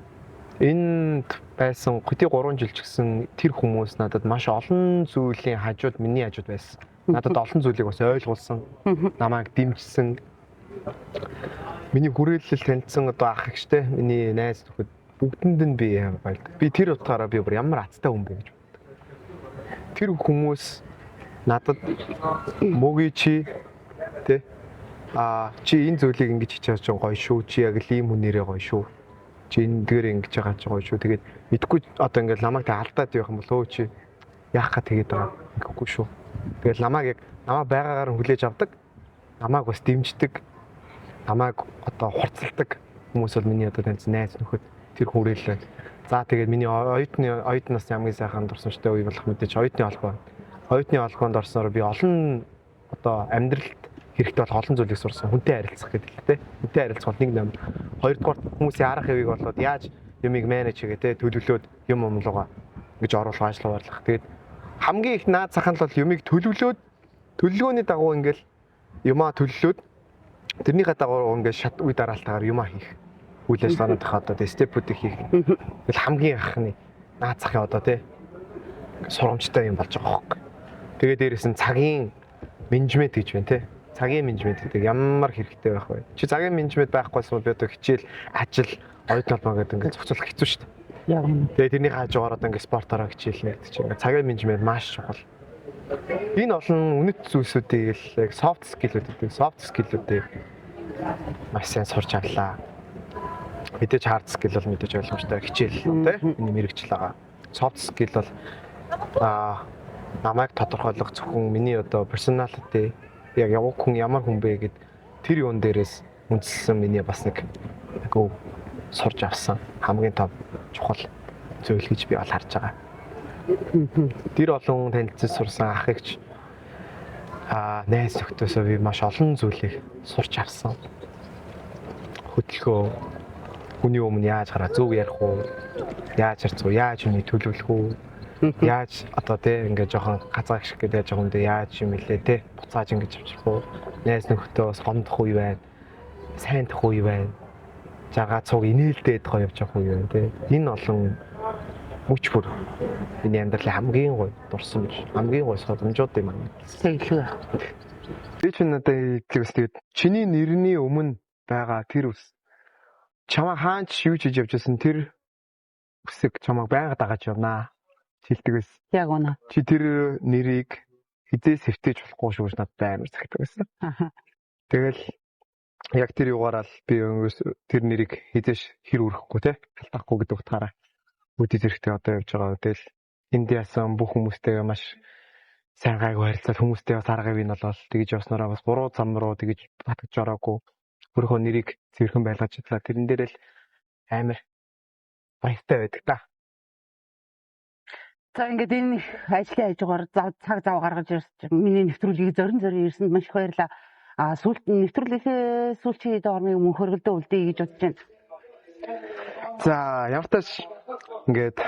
Энд байсан хөтий 3 жил ч гэсэн тэр хүмүүс надад маш олон зүйлийн хажууд миний хажууд байсан. Надад олон зүйлийг бас ойлгуулсан. Намайг дэмжсэн. Миний хүрээлэл танилцсан одоо ах ихтэй миний найз нөхөд бүгдэнд нь би баярлав. Би тэр утгаараа би бүр ямар азтай хүн бэ гэж боддог. Тэр хүмүүс надад мөгийн чи тэ чи энэ зүйлийг ингэж хийчихэж байгаа гоё шүү. Чи яг л ийм хүнээрээ гоё шүү. Чи эндгээр ингэж байгаа ч гоё шүү. Тэгээд мэдгүй одоо ингээд намайг та алдаад явах юм бол өө чи яах га тэгээд байгаа гэхгүй шүү. Тэгээд намайг байгаагаар хүлээж авдаг. Намайг бас дэмждэг. Намайг одоо хурцлдаг хүмүүс бол миний одоо таньсан найз нөхөд тэр хүрээлэл. За тэгээд миний оюутнаас хамгийн сайхан дурсамжтай үе болох мэдээж оюутны холбоо. Оюутны холбоонд орсноор би олон одоо амьдралд хэрэгтэй бол олон зүйлийг сурсан. Хүнтэй харилцах гэдэг л дээ. Хүнтэй харилцах бол нэг юм. Хоёрдугаар хүмүүсийн арга хавийг болоод яаж юмыг менеж хийгээ те төлөвлөөд юм руугаа ингэж оруулах ажил байрлах. Тэгээд хамгийн их наад захын л бол юмыг төлөвлөөд төлөвлөгөөний дагуу ингээл юмаа төлөвлөөд тэрнийхээ дагуу ингээд шат үе дараалтаагаар юмаа хийх. Үйл ажиллагааны одоо тэ степүүдийг хийх. Тэгэл хамгийн анхны наад захын одоо тэ сурамжтай юм болж байгаа хөөхгүй. Тэгээд дээрэс нь цагийн менежмент гэж байна те. Цагийн менежмент гэдэг ямар хэрэгтэй байх вэ? Чи цагийн менежмент байхгүйсэн би одоо хичээл, ажил, оюутны холбоо гэдэг ингээд зохицуулах хэцүү шүү дээ. Яг үнэ. Тэгээд тэрний хажуугаар одоо ингээд спортоор хичээлнэ гэдэг чинь ингээд цагийн менежмент маш чухал. Энэ олон үнэт зүйлсүүдийг л яг soft skill-үүдийг маш сайн сурч авлаа. Мэдээж hard skill бол мэдээж ойлгомжтой хичээл тийм миний мэрэгчл байгаа. Soft skill бол намайг тодорхойлох зөвхөн миний одоо personality яг хүн ямар хүн бэ гэд тэр юун дээрээс үндэслэн миний бас нэг агуу сурж авсан хамгийн том чухал зүйл гэж би бол харж байгаа. Тэр олон танилцсан сурсан ах эгч найз нөхдөсөө би маш олон зүйлийг сурч авсан. Хөдөлгөөн хүний өмнө яаж гараа зөв ярих уу? Яаж харцуу, яаж юмыг төлөвлөх үү? Яаж одоо те ингээд жоохон газаа гიშг гэдэг жоохон дэ яаж юм хэлээ те буцааж ингэж авчих уу? Найз нөхдөс гомдох үе байна. Сайн дах үе байна. Жагаа цуг инээлдээд гоё явж явах үе байна те. Энэ олон мөч бүр миний амьдралын хамгийн гоё дурсамж, хамгийн гоё боломжууд юм аа. Тэглээ. Би ч надад хэлдэг чиний нэрний өмнө байгаа тэр үс чамаа хаач юу ч хийж явжсэн тэр үсэг чамайг байнга дагаж явнаа. Хэлдэг байсан. Яг үнэ. Чи тэр нэрийг хизээ сэвтэж болохгүй шүү гэж надад амар захидаг байсан. Тэгэл яг тэр югаараа л би тэр нэрийг хизээш хэр өрөхгүй те алдахгүй гэдэг утгаараа үдий зэрэгтэй одоо явж байгаа. Тэгэл энд яасан бүх хүмүүстэйгээ маш сайн гайгүй харилцаад хүмүүстэй бас арга ивэн болол тэгж явснараа бас буруу зам руу тэгж батгаж ороогүй. Өөрийнхөө нэрийг цэвэрхэн байлгаж чадлаа. Тэрэн дээр л амар баяртай байдаг та. За ингээд энэ ажлын хажуугаар цаг зав гаргаж ирсэн миний нэвтрүүлгийг зорин ирсэнд маш их баярлалаа. Сүүлд нэвтрүүлгийнхээ сүүлчийн дормыг мөн хөргөлдөө үлдээе гэж бодож байна. За ямар тааш ингээд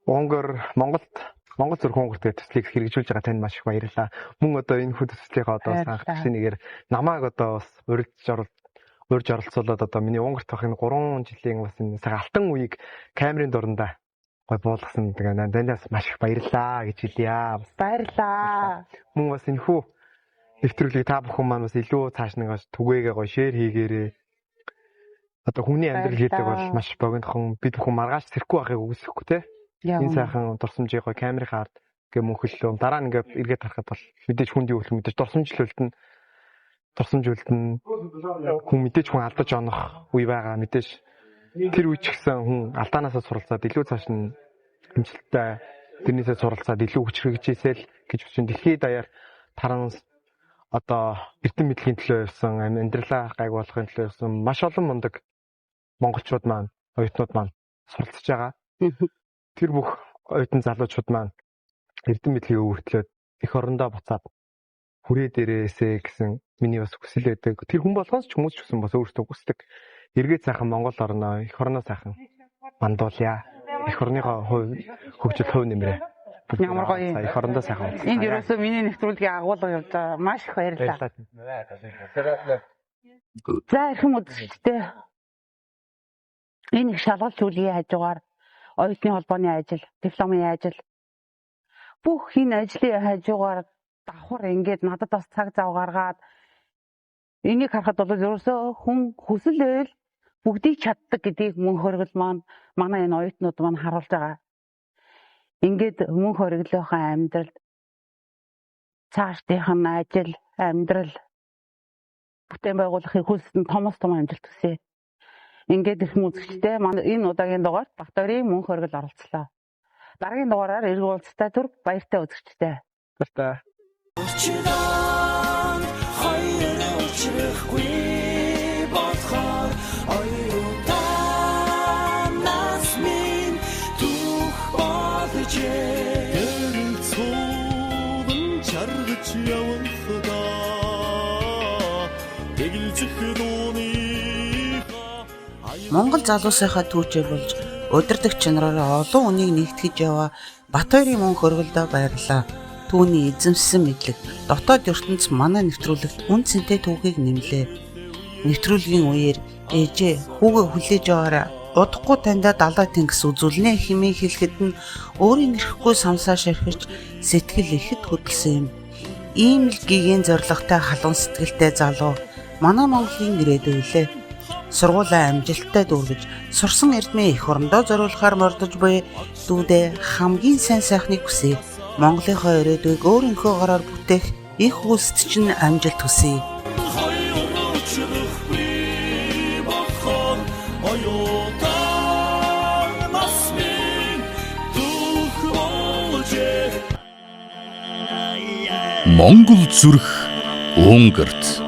Монгол зүрх Унгарт төслийг хэрэгжүүлж байгаа танд маш их баярлалаа. Мөн одоо энэ хүү төслийнхээ одоо санхүүгийн нэгээр намайг одоо бас урьж оролцуулаад одоо миний Унгарт байх энэ 3 жилийн бас энэ алтан үеийг камерын дурандаа гой буулгасан тэгээ танаас маш их баярлалаа гэж хэлье. Баярлаа. Мөн бас энэхүү нэвтрүүлгийг та бүхэн маань бас илүү цааш нэгээс түгээгээ гоё шеэр хийгээрэй. Одоо хүний амьдрал гэдэг бол маш богинохон бид бүхэн маргааш зэрэхгүй байхыг үгүйсэхгүй те. Энэ сайхан дурсамжийг гоё камерын хард гэ мөнхөллөө дараа нь ингээд эргээд харахад бол мэдээж хүнд юу хэлэх мэдээж дурсамжлуултан хүн мэдээж хүн алдаж онох үе байгаа мэдээж тэр үе ч гэсэн хүн алдаанаасаа суралцаад илүү цааш нь хэмжилттэй тэрнээсээ суралцаад илүү хүчрхэгжээсэл гэж үсэн дэлхийд даяар таранс одоо эрдэм мэдлэгийн төлөө явсан амьдралаа гайгуулахын төлөө явсан маш олон мундаг монголчууд маань оюутнууд маань суралцж байгаа. Тэр бүх оюутан залуучууд маань эрдэм мэдлэгийг өвөртлөөд эх орондоо буцаад хүрээ дээрээсээ гэсэн миний бас хүсэл байдаг. Тэр хүн болгоос ч хүмүүс ч гэсэн бас өөрсдөө хүсдэг. Эргээд сайхан Монгол орноо эх орноо сайхан мандуулъя. Эх орныхоо хөгжил хувь нэмрээ. Ямар гоё. Эх орондоо сайхан. Энд ерөөсөө миний нэвтрүүлгийг агуулга явж байгаа. Маш их баярлалаа. За ирхэм үзэгчдээ энэ их шалгалт зүйлийн хажуугаар оюутны холбооны ажил, дипломын ажил бүх энэ ажлын хажуугаар давхар ингээд надад бас цаг зав гаргаад энийг харахад бол ерөөсөө хүн хүсэл бүгдийг чаддаг гэдгийг мөн хоригл маань манай энэ оюутнууд маань харуулж байгаа. Ингээд мөн хориглохын амьдрал цаашдынх нь ажил, амьдрал бүтээн байгуулахыг хүссэн том амжилт хүсье. Ингээд их үзэгчтэй манай энэ удаагийн дугаарт Баатарын мөн хоригл оролцлоо. Дараагийн дугаараар эрг уулзтай түр баяртай үзэгчтэй. Баяртай. Монгол залуусынхаа түүжээр болж удирдах чанараараа олон хүнийг нэгтгэж яваа Баатарын мөн хоригдоо баярлаа. Түүний эзэмссэн мэдлэг дотоод ертөнц манай нэвтрүүлэгт үн цэнтэй түүхийг нэмлээ. Нэвтрүүлгийн үеэр ээжээ хүүгээ хүлээж аваарай. Удахгүй таньда далай тэнгис үзүүлнэ хэмээн хэлэхэд нь өөрийн ирэхгүй самсаа ширхэж сэтгэл ихэд хөдөлсөн юм. Ийм л гигийн зоригтой халуун сэтгэлтэй залуу манай Монголын ирээдүй. Сургуулаа амжилттай дүүргэж сурсан эрдмийн эх орондоо зориулахаар мордож буй дүүдээ хамгийн сайн сайхныг хүсье. Монголынхоо ирээдүйг өөрийнхөө гараар бүтээх их хүсэлт чинь амжилт хүсье. Монгол зүрх өнгөрт